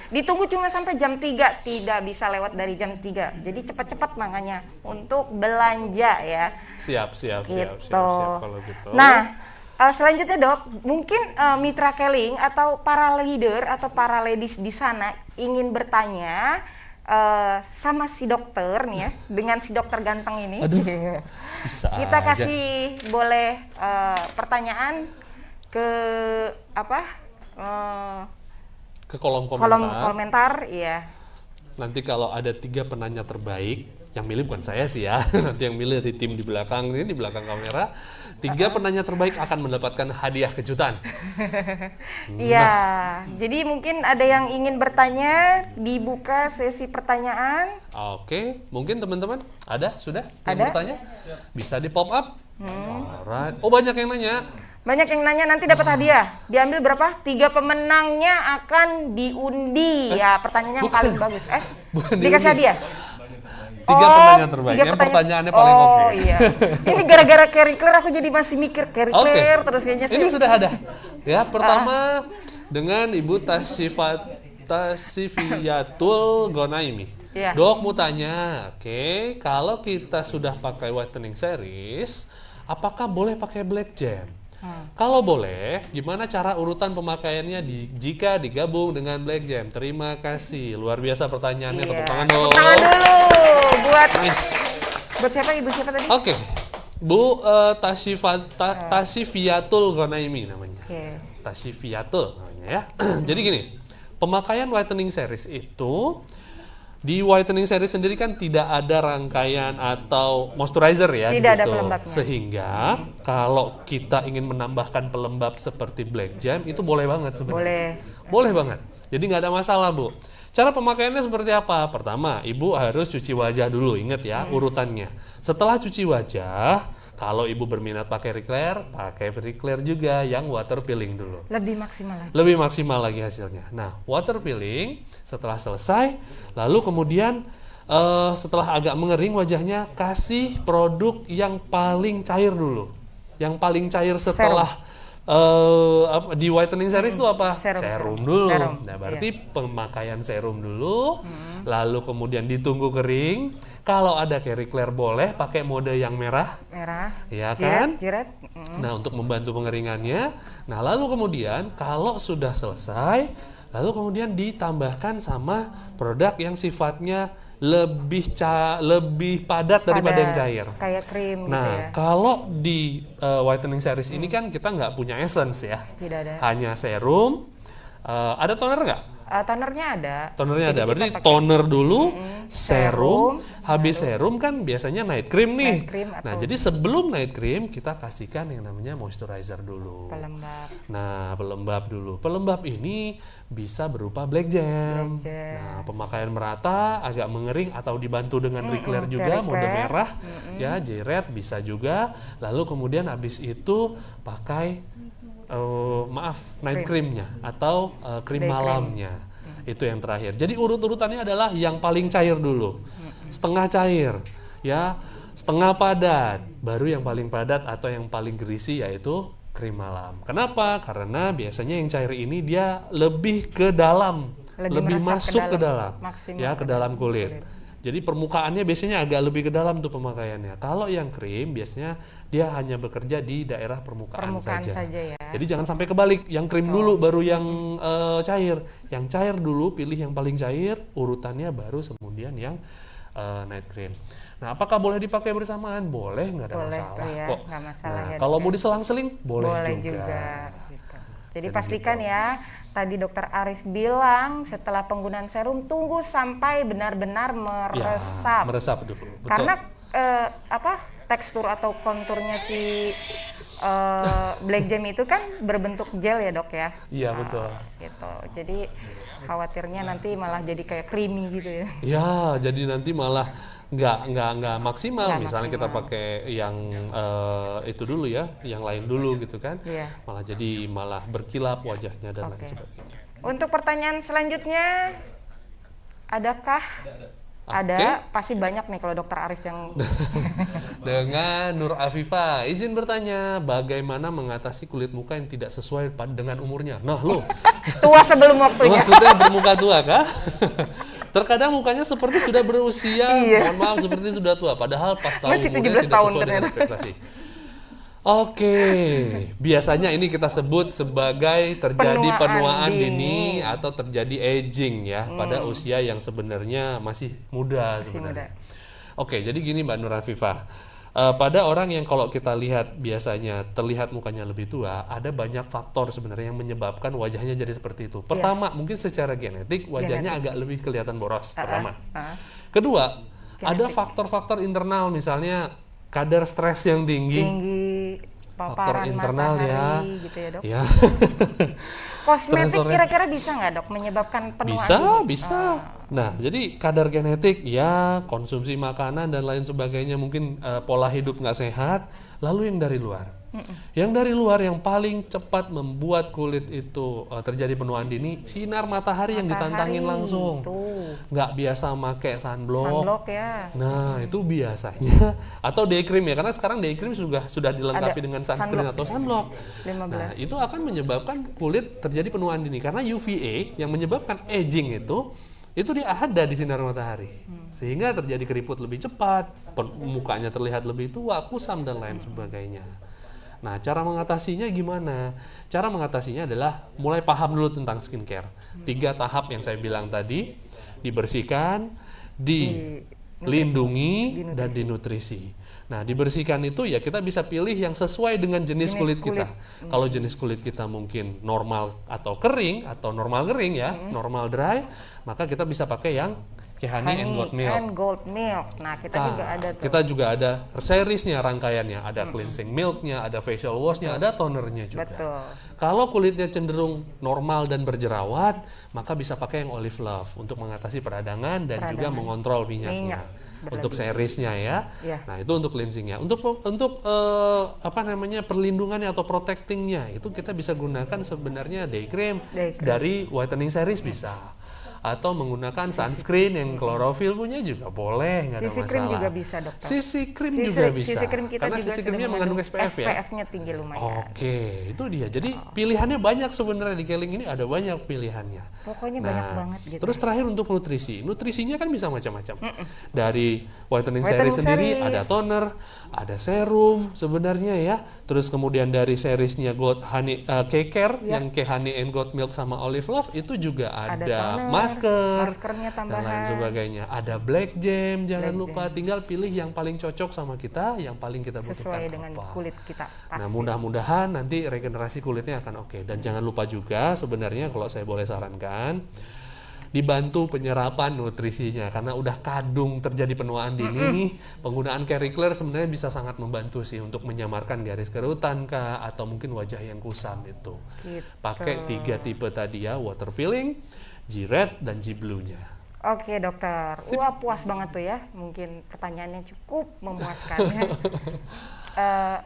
ditunggu cuma sampai jam 3, tidak bisa lewat dari jam 3. Jadi cepat-cepat makanya untuk belanja ya.
Siap
Gitu.
kalau gitu.
Nah, selanjutnya dok, mungkin mitra Keling atau para leader atau para ladies di sana ingin bertanya sama si dokter nih ya, dengan si dokter ganteng ini.
Aduh, bisa
Kita
aja.
kasih boleh pertanyaan ke apa?
Ke kolom
Kolom
komentar.
komentar, iya.
Nanti kalau ada 3 penanya terbaik, yang milih bukan saya sih ya, nanti yang milih dari tim di belakang ini, di belakang kamera. 3 penanya terbaik akan mendapatkan hadiah kejutan.
Iya, jadi mungkin ada yang ingin bertanya, dibuka sesi pertanyaan.
Oke, mungkin teman-teman ada sudah yang
Ada?
bertanya? Bisa di pop up. Alright. Oh, banyak yang nanya.
Banyak yang nanya, nanti dapat hadiah. Diambil berapa? 3 pemenangnya akan diundi. Ya, pertanyaannya yang
Bukan.
paling bagus.
Bukan
Dikasih
diundi.
hadiah?
3 penanya terbaik.
tiga
Yang
pertanyaan.
pertanyaannya paling oke.
Oh iya. Ini gara-gara Carrie Claire aku jadi masih mikir Carrie
Oke.
Claire terus kayaknya
Ini
sih.
sudah ada. Ya, pertama dengan Ibu Tasifiyatul Gonaimi.
Iya.
Dok mau tanya, oke, kalau kita sudah pakai whitening series, apakah boleh pakai black gem? Kalau boleh, gimana cara urutan pemakaiannya jika digabung dengan black gem? Terima kasih, luar biasa pertanyaannya.
Iya.
Tepuk tangan
Tepuk
dong.
tangan dulu buat
Nice.
buat siapa? Ibu siapa tadi?
Oke, Bu Tasifiyatul Gonaimi namanya.
Oke.
Tasifiyatul namanya ya. Jadi gini, pemakaian whitening series itu di whitening series sendiri kan tidak ada rangkaian atau moisturizer ya di
Tidak ada
situ.
pelembabnya.
Sehingga kalau kita ingin menambahkan pelembab seperti black gem itu boleh banget sebenarnya.
Boleh.
Boleh banget. Jadi nggak ada masalah, Bu. Cara pemakaiannya seperti apa? Pertama, Ibu harus cuci wajah dulu. Ingat ya, urutannya. Setelah cuci wajah, kalau Ibu berminat pakai Real Clear juga yang water peeling dulu.
Lebih maksimal lagi.
Lebih maksimal lagi hasilnya. Nah, water peeling setelah selesai, lalu kemudian setelah agak mengering wajahnya, kasih produk yang paling cair dulu. Yang paling cair setelah di whitening series itu apa?
Serum
dulu.
Serum,
Nah, berarti pemakaian serum dulu, lalu kemudian ditunggu kering. Kalau ada Carrie Claire boleh pakai mode yang merah,
Merah.
ya kan?
Jiret.
Nah, untuk membantu pengeringannya. Nah, lalu kemudian kalau sudah selesai, lalu kemudian ditambahkan sama produk yang sifatnya lebih padat daripada yang cair.
Kayak krim gitu
Nah,
ya.
kalau di whitening series ini kan kita nggak punya essence ya,
Tidak ada.
hanya serum. Ada toner nggak?
Tonernya ada.
Tonernya
Jadi
ada,
kita
berarti
pakai
toner dulu, serum,
serum,
habis serum kan biasanya night cream nih.
Night cream
Nah,
atau-
jadi sebelum night cream kita kasihkan yang namanya moisturizer dulu.
pelembab.
Nah, pelembab dulu. Pelembab ini bisa berupa black gem.
Black gem.
Nah, pemakaian merata, agak mengering atau dibantu dengan Reclear juga,
Reclear.
mode merah, ya, jeret bisa juga. Lalu kemudian habis itu pakai night creamnya atau krim
Day cream.
malamnya. Itu yang terakhir. Jadi urut-urutannya adalah yang paling cair dulu, setengah cair, ya, setengah padat, baru yang paling padat atau yang paling greasy yaitu krim malam. Kenapa? Karena biasanya yang cair ini dia lebih ke dalam, lebih
meresap
masuk ke dalam,
maksimal
ya, ke dalam kulit. Jadi permukaannya biasanya agak lebih ke dalam tuh pemakaiannya. Kalau yang krim biasanya dia hanya bekerja di daerah permukaan saja.
saja ya.
Jadi jangan sampai kebalik, yang krim dulu baru yang cair. Yang cair dulu pilih yang paling cair, urutannya baru kemudian yang night cream. Nah, apakah boleh dipakai bersamaan? Boleh, nggak ada
Boleh
masalah
tuh ya,
kok.
nggak masalah
Nah,
ya,
kalau
Dok,
mau
ya.
diselang-seling boleh,
juga.
juga.
Gitu. Jadi pastikan ya, tadi Dokter Arif bilang setelah penggunaan serum tunggu sampai benar-benar meresap.
Ya, meresap dulu. Betul.
Karena tekstur atau konturnya si black gem itu kan berbentuk gel ya dok ya.
Iya, betul.
Gitu. Jadi khawatirnya nanti malah jadi kayak creamy gitu ya.
Ya, jadi nanti malah nggak maksimal.
Nggak
Misalnya kita
maksimal.
pakai yang itu dulu ya, yang lain dulu gitu kan.
Iya.
Malah berkilap wajahnya dan lain
Oke.
sebagainya.
Untuk pertanyaan selanjutnya, adakah Ada, pasti banyak nih kalau dokter Arif yang
Dengan Nur Afifah, izin bertanya, bagaimana mengatasi kulit muka yang tidak sesuai dengan umurnya? Nah lo,
tua sebelum waktunya.
maksudnya bermuka tua kah? Terkadang mukanya seperti sudah berusia,
Iya.
mohon maaf seperti sudah tua, padahal pas tahu
Masih
umurnya
17
tidak
tahun
sesuai dengan
ternyata.
ekspektasi. Oke, biasanya ini kita sebut sebagai terjadi penuaan
Penuaan
dini atau terjadi aging ya pada usia yang sebenarnya masih muda sebenarnya. Oke, jadi gini Mbak Nur Afifah, pada orang yang kalau kita lihat biasanya terlihat mukanya lebih tua, ada banyak faktor sebenarnya yang menyebabkan wajahnya jadi seperti itu. Pertama, mungkin secara genetik wajahnya agak lebih kelihatan boros. Pertama. Kedua, ada faktor-faktor internal, misalnya kadar stres yang tinggi.
Faktor
Faktor internal
matahari,
ya.
gitu ya dok.
Ya.
Kosmetik
Stresornya.
kira-kira bisa nggak dok menyebabkan penuaan
Bisa,
dini?
bisa. Nah, jadi kadar genetik, ya, konsumsi makanan dan lain sebagainya, mungkin pola hidup nggak sehat. Lalu yang dari luar, yang dari luar yang paling cepat membuat kulit itu terjadi penuaan dini, sinar matahari yang ditantangin langsung.
Tuh.
Nggak biasa pakai sunblock.
Sunblock ya.
Nah, itu biasanya atau day cream ya, karena sekarang day cream sudah dilengkapi
Ada
dengan sunscreen
sunblock.
atau sunblock.
15.
Nah, itu akan menyebabkan kulit terjadi penuaan dini karena UVA yang menyebabkan aging itu dia ada di sinar matahari. Sehingga terjadi keriput lebih cepat, mukanya terlihat lebih tua, kusam dan lain sebagainya. Nah, cara mengatasinya gimana? Cara mengatasinya adalah mulai paham dulu tentang skincare. 3 tahap yang saya bilang tadi, dibersihkan, dilindungi, dan dinutrisi. Nah, dibersihkan itu ya kita bisa pilih yang sesuai dengan jenis kulit kita. Kalau jenis kulit kita mungkin normal atau kering, atau normal kering ya, normal dry, maka kita bisa pakai yang Kehani and Gold Milk.
and Gold Milk. Nah, kita juga ada tuh.
Kita juga ada seriesnya, rangkaiannya, ada cleansing milknya, ada facial washnya, ada tonernya juga.
Betul.
Kalau kulitnya cenderung normal dan berjerawat, maka bisa pakai yang Olive Love untuk mengatasi peradangan dan juga mengontrol minyaknya. Untuk seriesnya ya.
Iya.
Nah, itu untuk cleansingnya. Untuk perlindungannya atau protectingnya itu kita bisa gunakan sebenarnya day cream. Dari whitening series bisa. Atau menggunakan sunscreen yang klorofil punya juga boleh, nggak ada
CC
masalah.
cream juga bisa dokter.
CC cream juga bisa.
CC cream kita
karena
juga
CC creamnya mengandung SPF ya.
SPF-nya tinggi lumayan.
Oke, itu dia. Jadi pilihannya banyak sebenarnya di Keling ini, ada banyak pilihannya.
Pokoknya banyak banget gitu.
Terus terakhir untuk nutrisi. Nutrisinya kan bisa macam-macam. Dari whitening series sendiri ada toner, ada serum sebenarnya ya. Terus kemudian dari seriesnya Gold Honey K-Care yang Kehani and Gold Milk sama Olive Love itu juga ada
toner, maskernya
dan
tambahan.
lain sebagainya. Ada black jam, jangan lupa. Tinggal pilih yang paling cocok sama kita, yang paling kita butuhkan
Sesuai dengan
apa.
kulit kita. Pasti.
Nah, mudah-mudahan nanti regenerasi kulitnya akan oke. Dan jangan lupa juga sebenarnya kalau saya boleh sarankan, dibantu penyerapan nutrisinya karena udah kadung terjadi penuaan dini nih, penggunaan Carry Clear sebenarnya bisa sangat membantu sih untuk menyamarkan garis kerutan kah atau mungkin wajah yang kusam itu.
Gitu.
Pakai 3 tipe tadi ya, water peeling, G-Red dan G-Blue-nya.
Oke dokter, wah puas banget tuh ya. Mungkin pertanyaannya cukup memuaskan.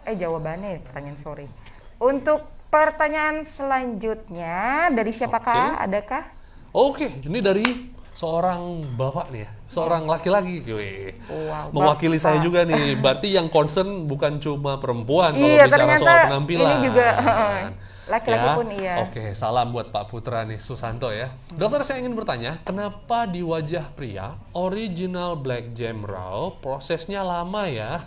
Jawabannya pertanyaan sorry. Untuk pertanyaan selanjutnya dari siapakah? Adakah?
Oke, ini dari seorang bapak nih ya, seorang laki-laki.
Wow,
mewakili
bapak.
saya juga nih. Berarti yang concern bukan cuma perempuan kalau
Iya,
bicara
ternyata
soal penampilan.
ini juga laki-laki
Ya,
pun iya.
Oke, salam buat Pak Putra nih, Susanto ya. Dokter, saya ingin bertanya, kenapa di wajah pria original Black Gem Raw prosesnya lama ya?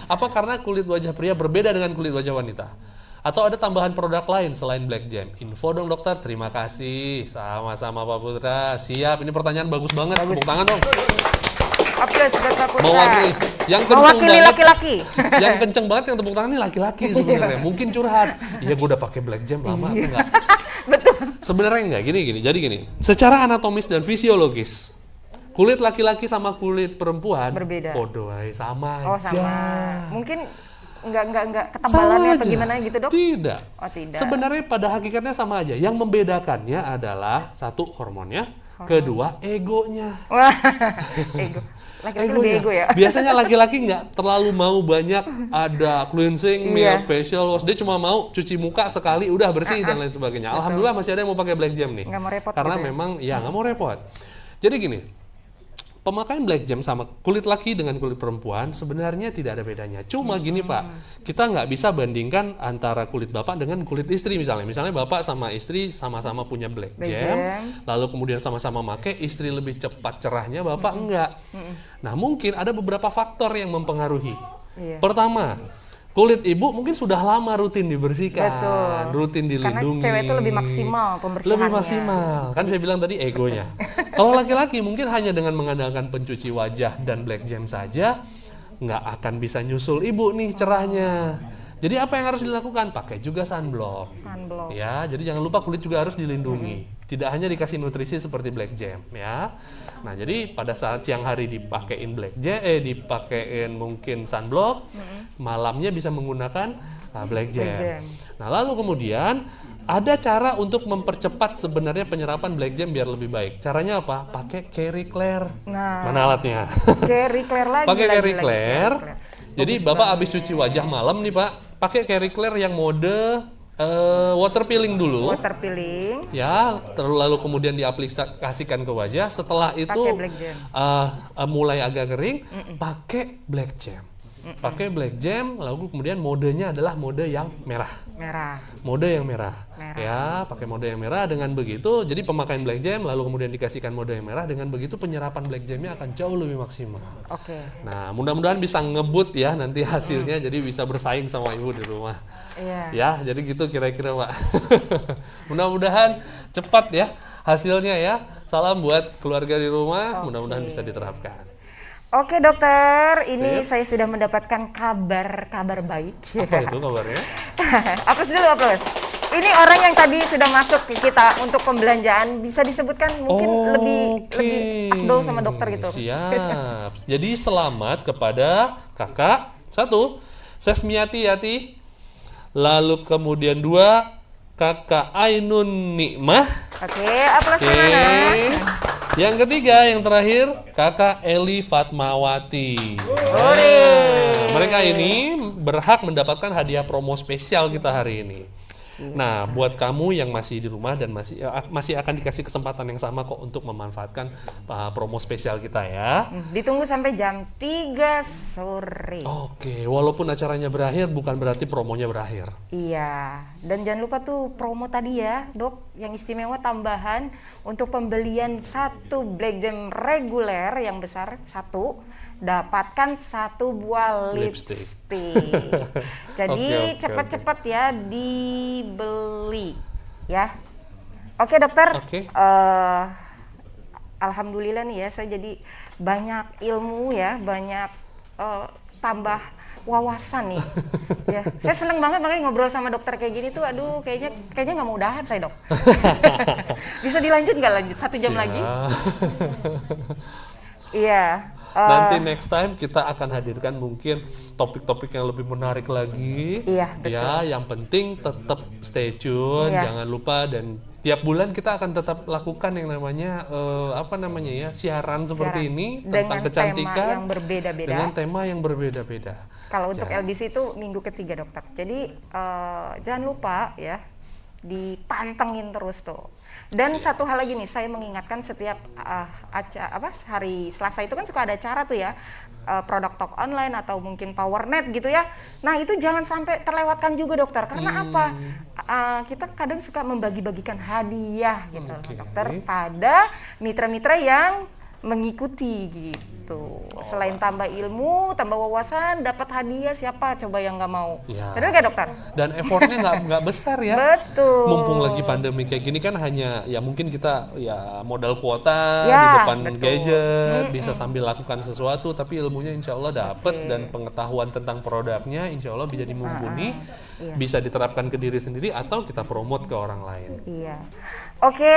Apa karena kulit wajah pria berbeda dengan kulit wajah wanita? Atau ada tambahan produk lain selain Black Gem? Info dong dokter, terima kasih. Sama-sama Pak Putra. Siap, ini pertanyaan bagus banget. Tepuk tangan dong.
Oke, sudah Pak Putra.
Mewakili. Yang kenceng
Mewakili
banget.
laki-laki.
Yang kenceng banget yang tepuk tangan ini laki-laki sebenarnya. Mungkin curhat. Iya, gue udah pakai Black Gem lama atau enggak?
Betul.
Sebenarnya enggak, gini. Jadi gini, secara anatomis dan fisiologis, kulit laki-laki sama kulit perempuan
Berbeda.
podo ae, sama
Oh
aja.
sama. Mungkin enggak ketebalannya
Sama
atau
aja.
gimana gitu dok?
Tidak.
Oh tidak.
Sebenarnya pada hakikatnya sama aja. Yang membedakannya adalah satu hormonnya, kedua egonya.
Wah, ego. Laki-laki lebih ego ya.
Biasanya laki-laki nggak terlalu mau banyak ada cleansing,
Iya.
milk, facial wash. Dia cuma mau cuci muka sekali, udah bersih dan lain sebagainya. Alhamdulillah masih ada yang mau pakai Black Gem nih.
Nggak mau repot
Karena
gitu ya?
memang ya nggak mau repot. Jadi gini, pemakaian black gem sama kulit laki dengan kulit perempuan sebenarnya tidak ada bedanya. Cuma gini Pak, kita nggak bisa bandingkan antara kulit bapak dengan kulit istri misalnya. Misalnya bapak sama istri sama-sama punya black gem, lalu kemudian sama-sama make, istri lebih cepat cerahnya, bapak enggak. Nah mungkin ada beberapa faktor yang mempengaruhi. Pertama, kulit ibu mungkin sudah lama rutin dibersihkan, rutin dilindungi.
Karena cewek itu lebih maksimal pembersihannya.
Lebih maksimal. Kan saya bilang tadi egonya. Kalau laki-laki mungkin hanya dengan mengandalkan pencuci wajah dan black gem saja, nggak akan bisa nyusul ibu nih cerahnya. Jadi apa yang harus dilakukan? Pakai juga sunblock. Ya, jadi jangan lupa kulit juga harus dilindungi. Tidak hanya dikasih nutrisi seperti black gem, ya. Nah, jadi pada saat siang hari dipakein black gem, dipakein mungkin sunblock, malamnya bisa menggunakan black gem. Nah, lalu kemudian ada cara untuk mempercepat sebenarnya penyerapan black gem biar lebih baik. Caranya apa? Pakai Carry Clair. Mana alatnya?
Carry Clair lagi.
Pakai Carry Clair. Jadi Bapak habis cuci wajah malam nih Pak, pakai Carry Clair yang mode water peeling dulu.
Water peeling.
Ya, lalu kemudian diaplikasikan ke wajah. Setelah itu mulai agak kering, pakai black gem. Pakai black gem, lalu kemudian modenya adalah mode yang merah. Mode yang merah. Ya, pakai mode yang merah. Dengan begitu, jadi pemakaian black gem, lalu kemudian dikasihkan mode yang merah. Dengan begitu penyerapan black gemnya akan jauh lebih maksimal. Nah, mudah-mudahan bisa ngebut ya nanti hasilnya, jadi bisa bersaing sama ibu di rumah. Ya, jadi gitu kira-kira Pak. Mudah-mudahan cepat ya hasilnya ya. Salam buat keluarga di rumah, mudah-mudahan bisa diterapkan.
Oke dokter, ini saya sudah mendapatkan kabar baik.
Apa itu kabarnya?
Aplaus dulu, aplaus. Ini orang yang tadi sudah masuk ke kita untuk pembelanjaan, bisa disebutkan mungkin lebih afdol sama dokter gitu.
Siap. Jadi selamat kepada kakak 1, Sesmiati Yati. Lalu kemudian 2, kakak Ainun Nikmah.
Oke, aplaus mana?
Yang ketiga, yang terakhir, kakak Eli Fatmawati. Mereka ini berhak mendapatkan hadiah promo spesial kita hari ini. Nah, buat kamu yang masih di rumah dan masih akan dikasih kesempatan yang sama kok untuk memanfaatkan promo spesial kita ya.
Ditunggu sampai jam 3 sore.
Oke, walaupun acaranya berakhir bukan berarti promonya berakhir.
Iya, dan jangan lupa tuh promo tadi ya, Dok, yang istimewa tambahan untuk pembelian 1 black gem reguler yang besar 1, dapatkan 1 buah lipstick. Jadi cepat-cepat ya dibeli ya. Oke dokter. Alhamdulillah nih ya, saya jadi banyak ilmu ya, banyak tambah wawasan nih. Ya, saya seneng banget makanya ngobrol sama dokter kayak gini tuh. Aduh, kayaknya nggak mau udahan saya dok. Bisa dilanjut nggak, lanjut 1 jam lagi? Iya.
Nanti next time kita akan hadirkan mungkin topik-topik yang lebih menarik lagi.
Iya, betul.
Ya, yang penting tetap stay tune, jangan lupa, dan tiap bulan kita akan tetap lakukan yang namanya siaran seperti ini tentang kecantikan
tema yang berbeda-beda.
Dengan tema yang berbeda-beda.
Kalau untuk LBC itu minggu ketiga dokter. Jadi jangan lupa ya dipantengin terus tuh. Dan satu hal lagi nih, saya mengingatkan setiap hari Selasa itu kan suka ada acara tuh ya, produk talk online atau mungkin PowerNet gitu ya. Nah itu jangan sampai terlewatkan juga dokter, karena apa? Kita kadang suka membagi-bagikan hadiah gitu dokter pada mitra-mitra yang mengikuti gitu. Selain tambah ilmu, tambah wawasan, dapat hadiah, siapa coba yang nggak mau? Benar nggak dokter?
Dan effortnya nggak besar ya.
Betul.
Mumpung lagi pandemi kayak gini kan hanya ya mungkin kita ya modal kuota di depan gadget, bisa sambil lakukan sesuatu, tapi ilmunya insya Allah dapat dan pengetahuan tentang produknya insya Allah bisa mumpuni, bisa diterapkan ke diri sendiri atau kita promote ke orang lain.
Iya. Oke,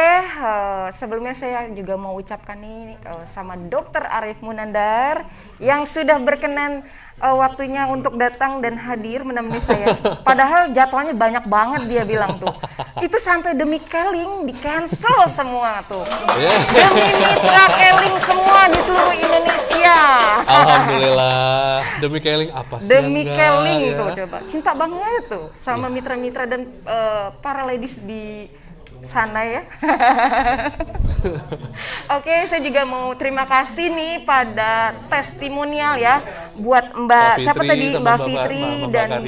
sebelumnya saya juga mau ucapkan nih sama Dokter Arif Munandar yang sudah berkenan waktunya untuk datang dan hadir menemani saya. Padahal jadwalnya banyak banget dia bilang tuh. Itu sampai demi Keling di cancel semua tuh. Demi mitra Keling semua di seluruh Indonesia.
Alhamdulillah. Demi Keling apa sih?
Demi Keling tuh coba. Cinta banget tuh sama mitra-mitra dan para ladies di sana ya. Oke, saya juga mau terima kasih nih pada testimonial ya buat Mbak siapa tadi, Mbak Fitri dan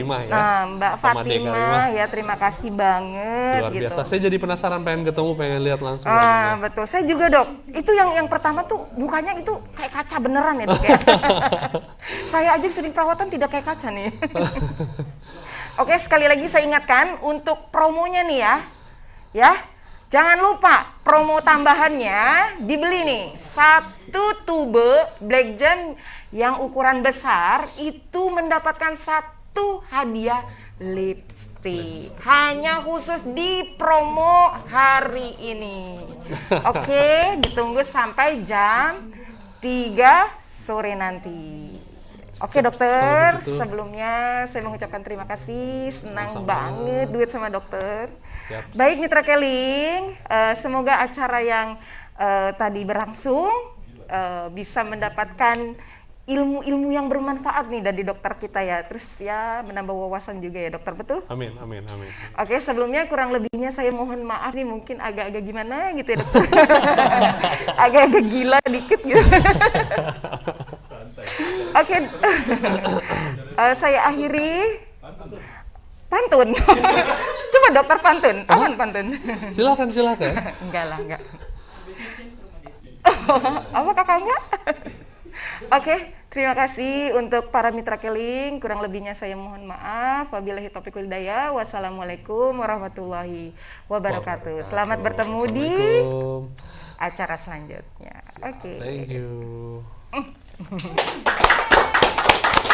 Mbak Fatimah ya, terima kasih banget.
Luar
gitu.
biasa, saya jadi penasaran, pengen ketemu, pengen lihat langsung.
Betul, saya juga dok. Itu yang pertama tuh mukanya itu kayak kaca beneran ya dok ya. Saya aja sering perawatan tidak kayak kaca nih. Oke, sekali lagi saya ingatkan untuk promonya nih ya. Jangan lupa promo tambahannya dibeli nih 1 tube Black Gem yang ukuran besar itu mendapatkan 1 hadiah lipstick. Hanya khusus di promo hari ini. Oke, ditunggu sampai jam 3 sore nanti. Oke dokter, sebelumnya saya mengucapkan terima kasih, senang banget duet sama dokter.
Siap.
Baik Mitra Keling, semoga acara yang tadi berlangsung bisa mendapatkan ilmu-ilmu yang bermanfaat nih dari dokter kita ya. Terus ya menambah wawasan juga ya dokter, betul?
Amin.
Oke, sebelumnya kurang lebihnya saya mohon maaf nih, mungkin agak-agak gimana gitu ya dokter. Agak-agak gila dikit gitu. Oke, saya akhiri pantun. Coba dokter pantun, aman pantun.
Silakan.
Enggak lah, enggak. Apa kakak enggak? Oke, terima kasih untuk para Mitra Keling. Kurang lebihnya saya mohon maaf. Wabillahi taufiq wal hidayah. Wassalamualaikum warahmatullahi wabarakatuh. Selamat bertemu di acara selanjutnya. Oke.
Thank you.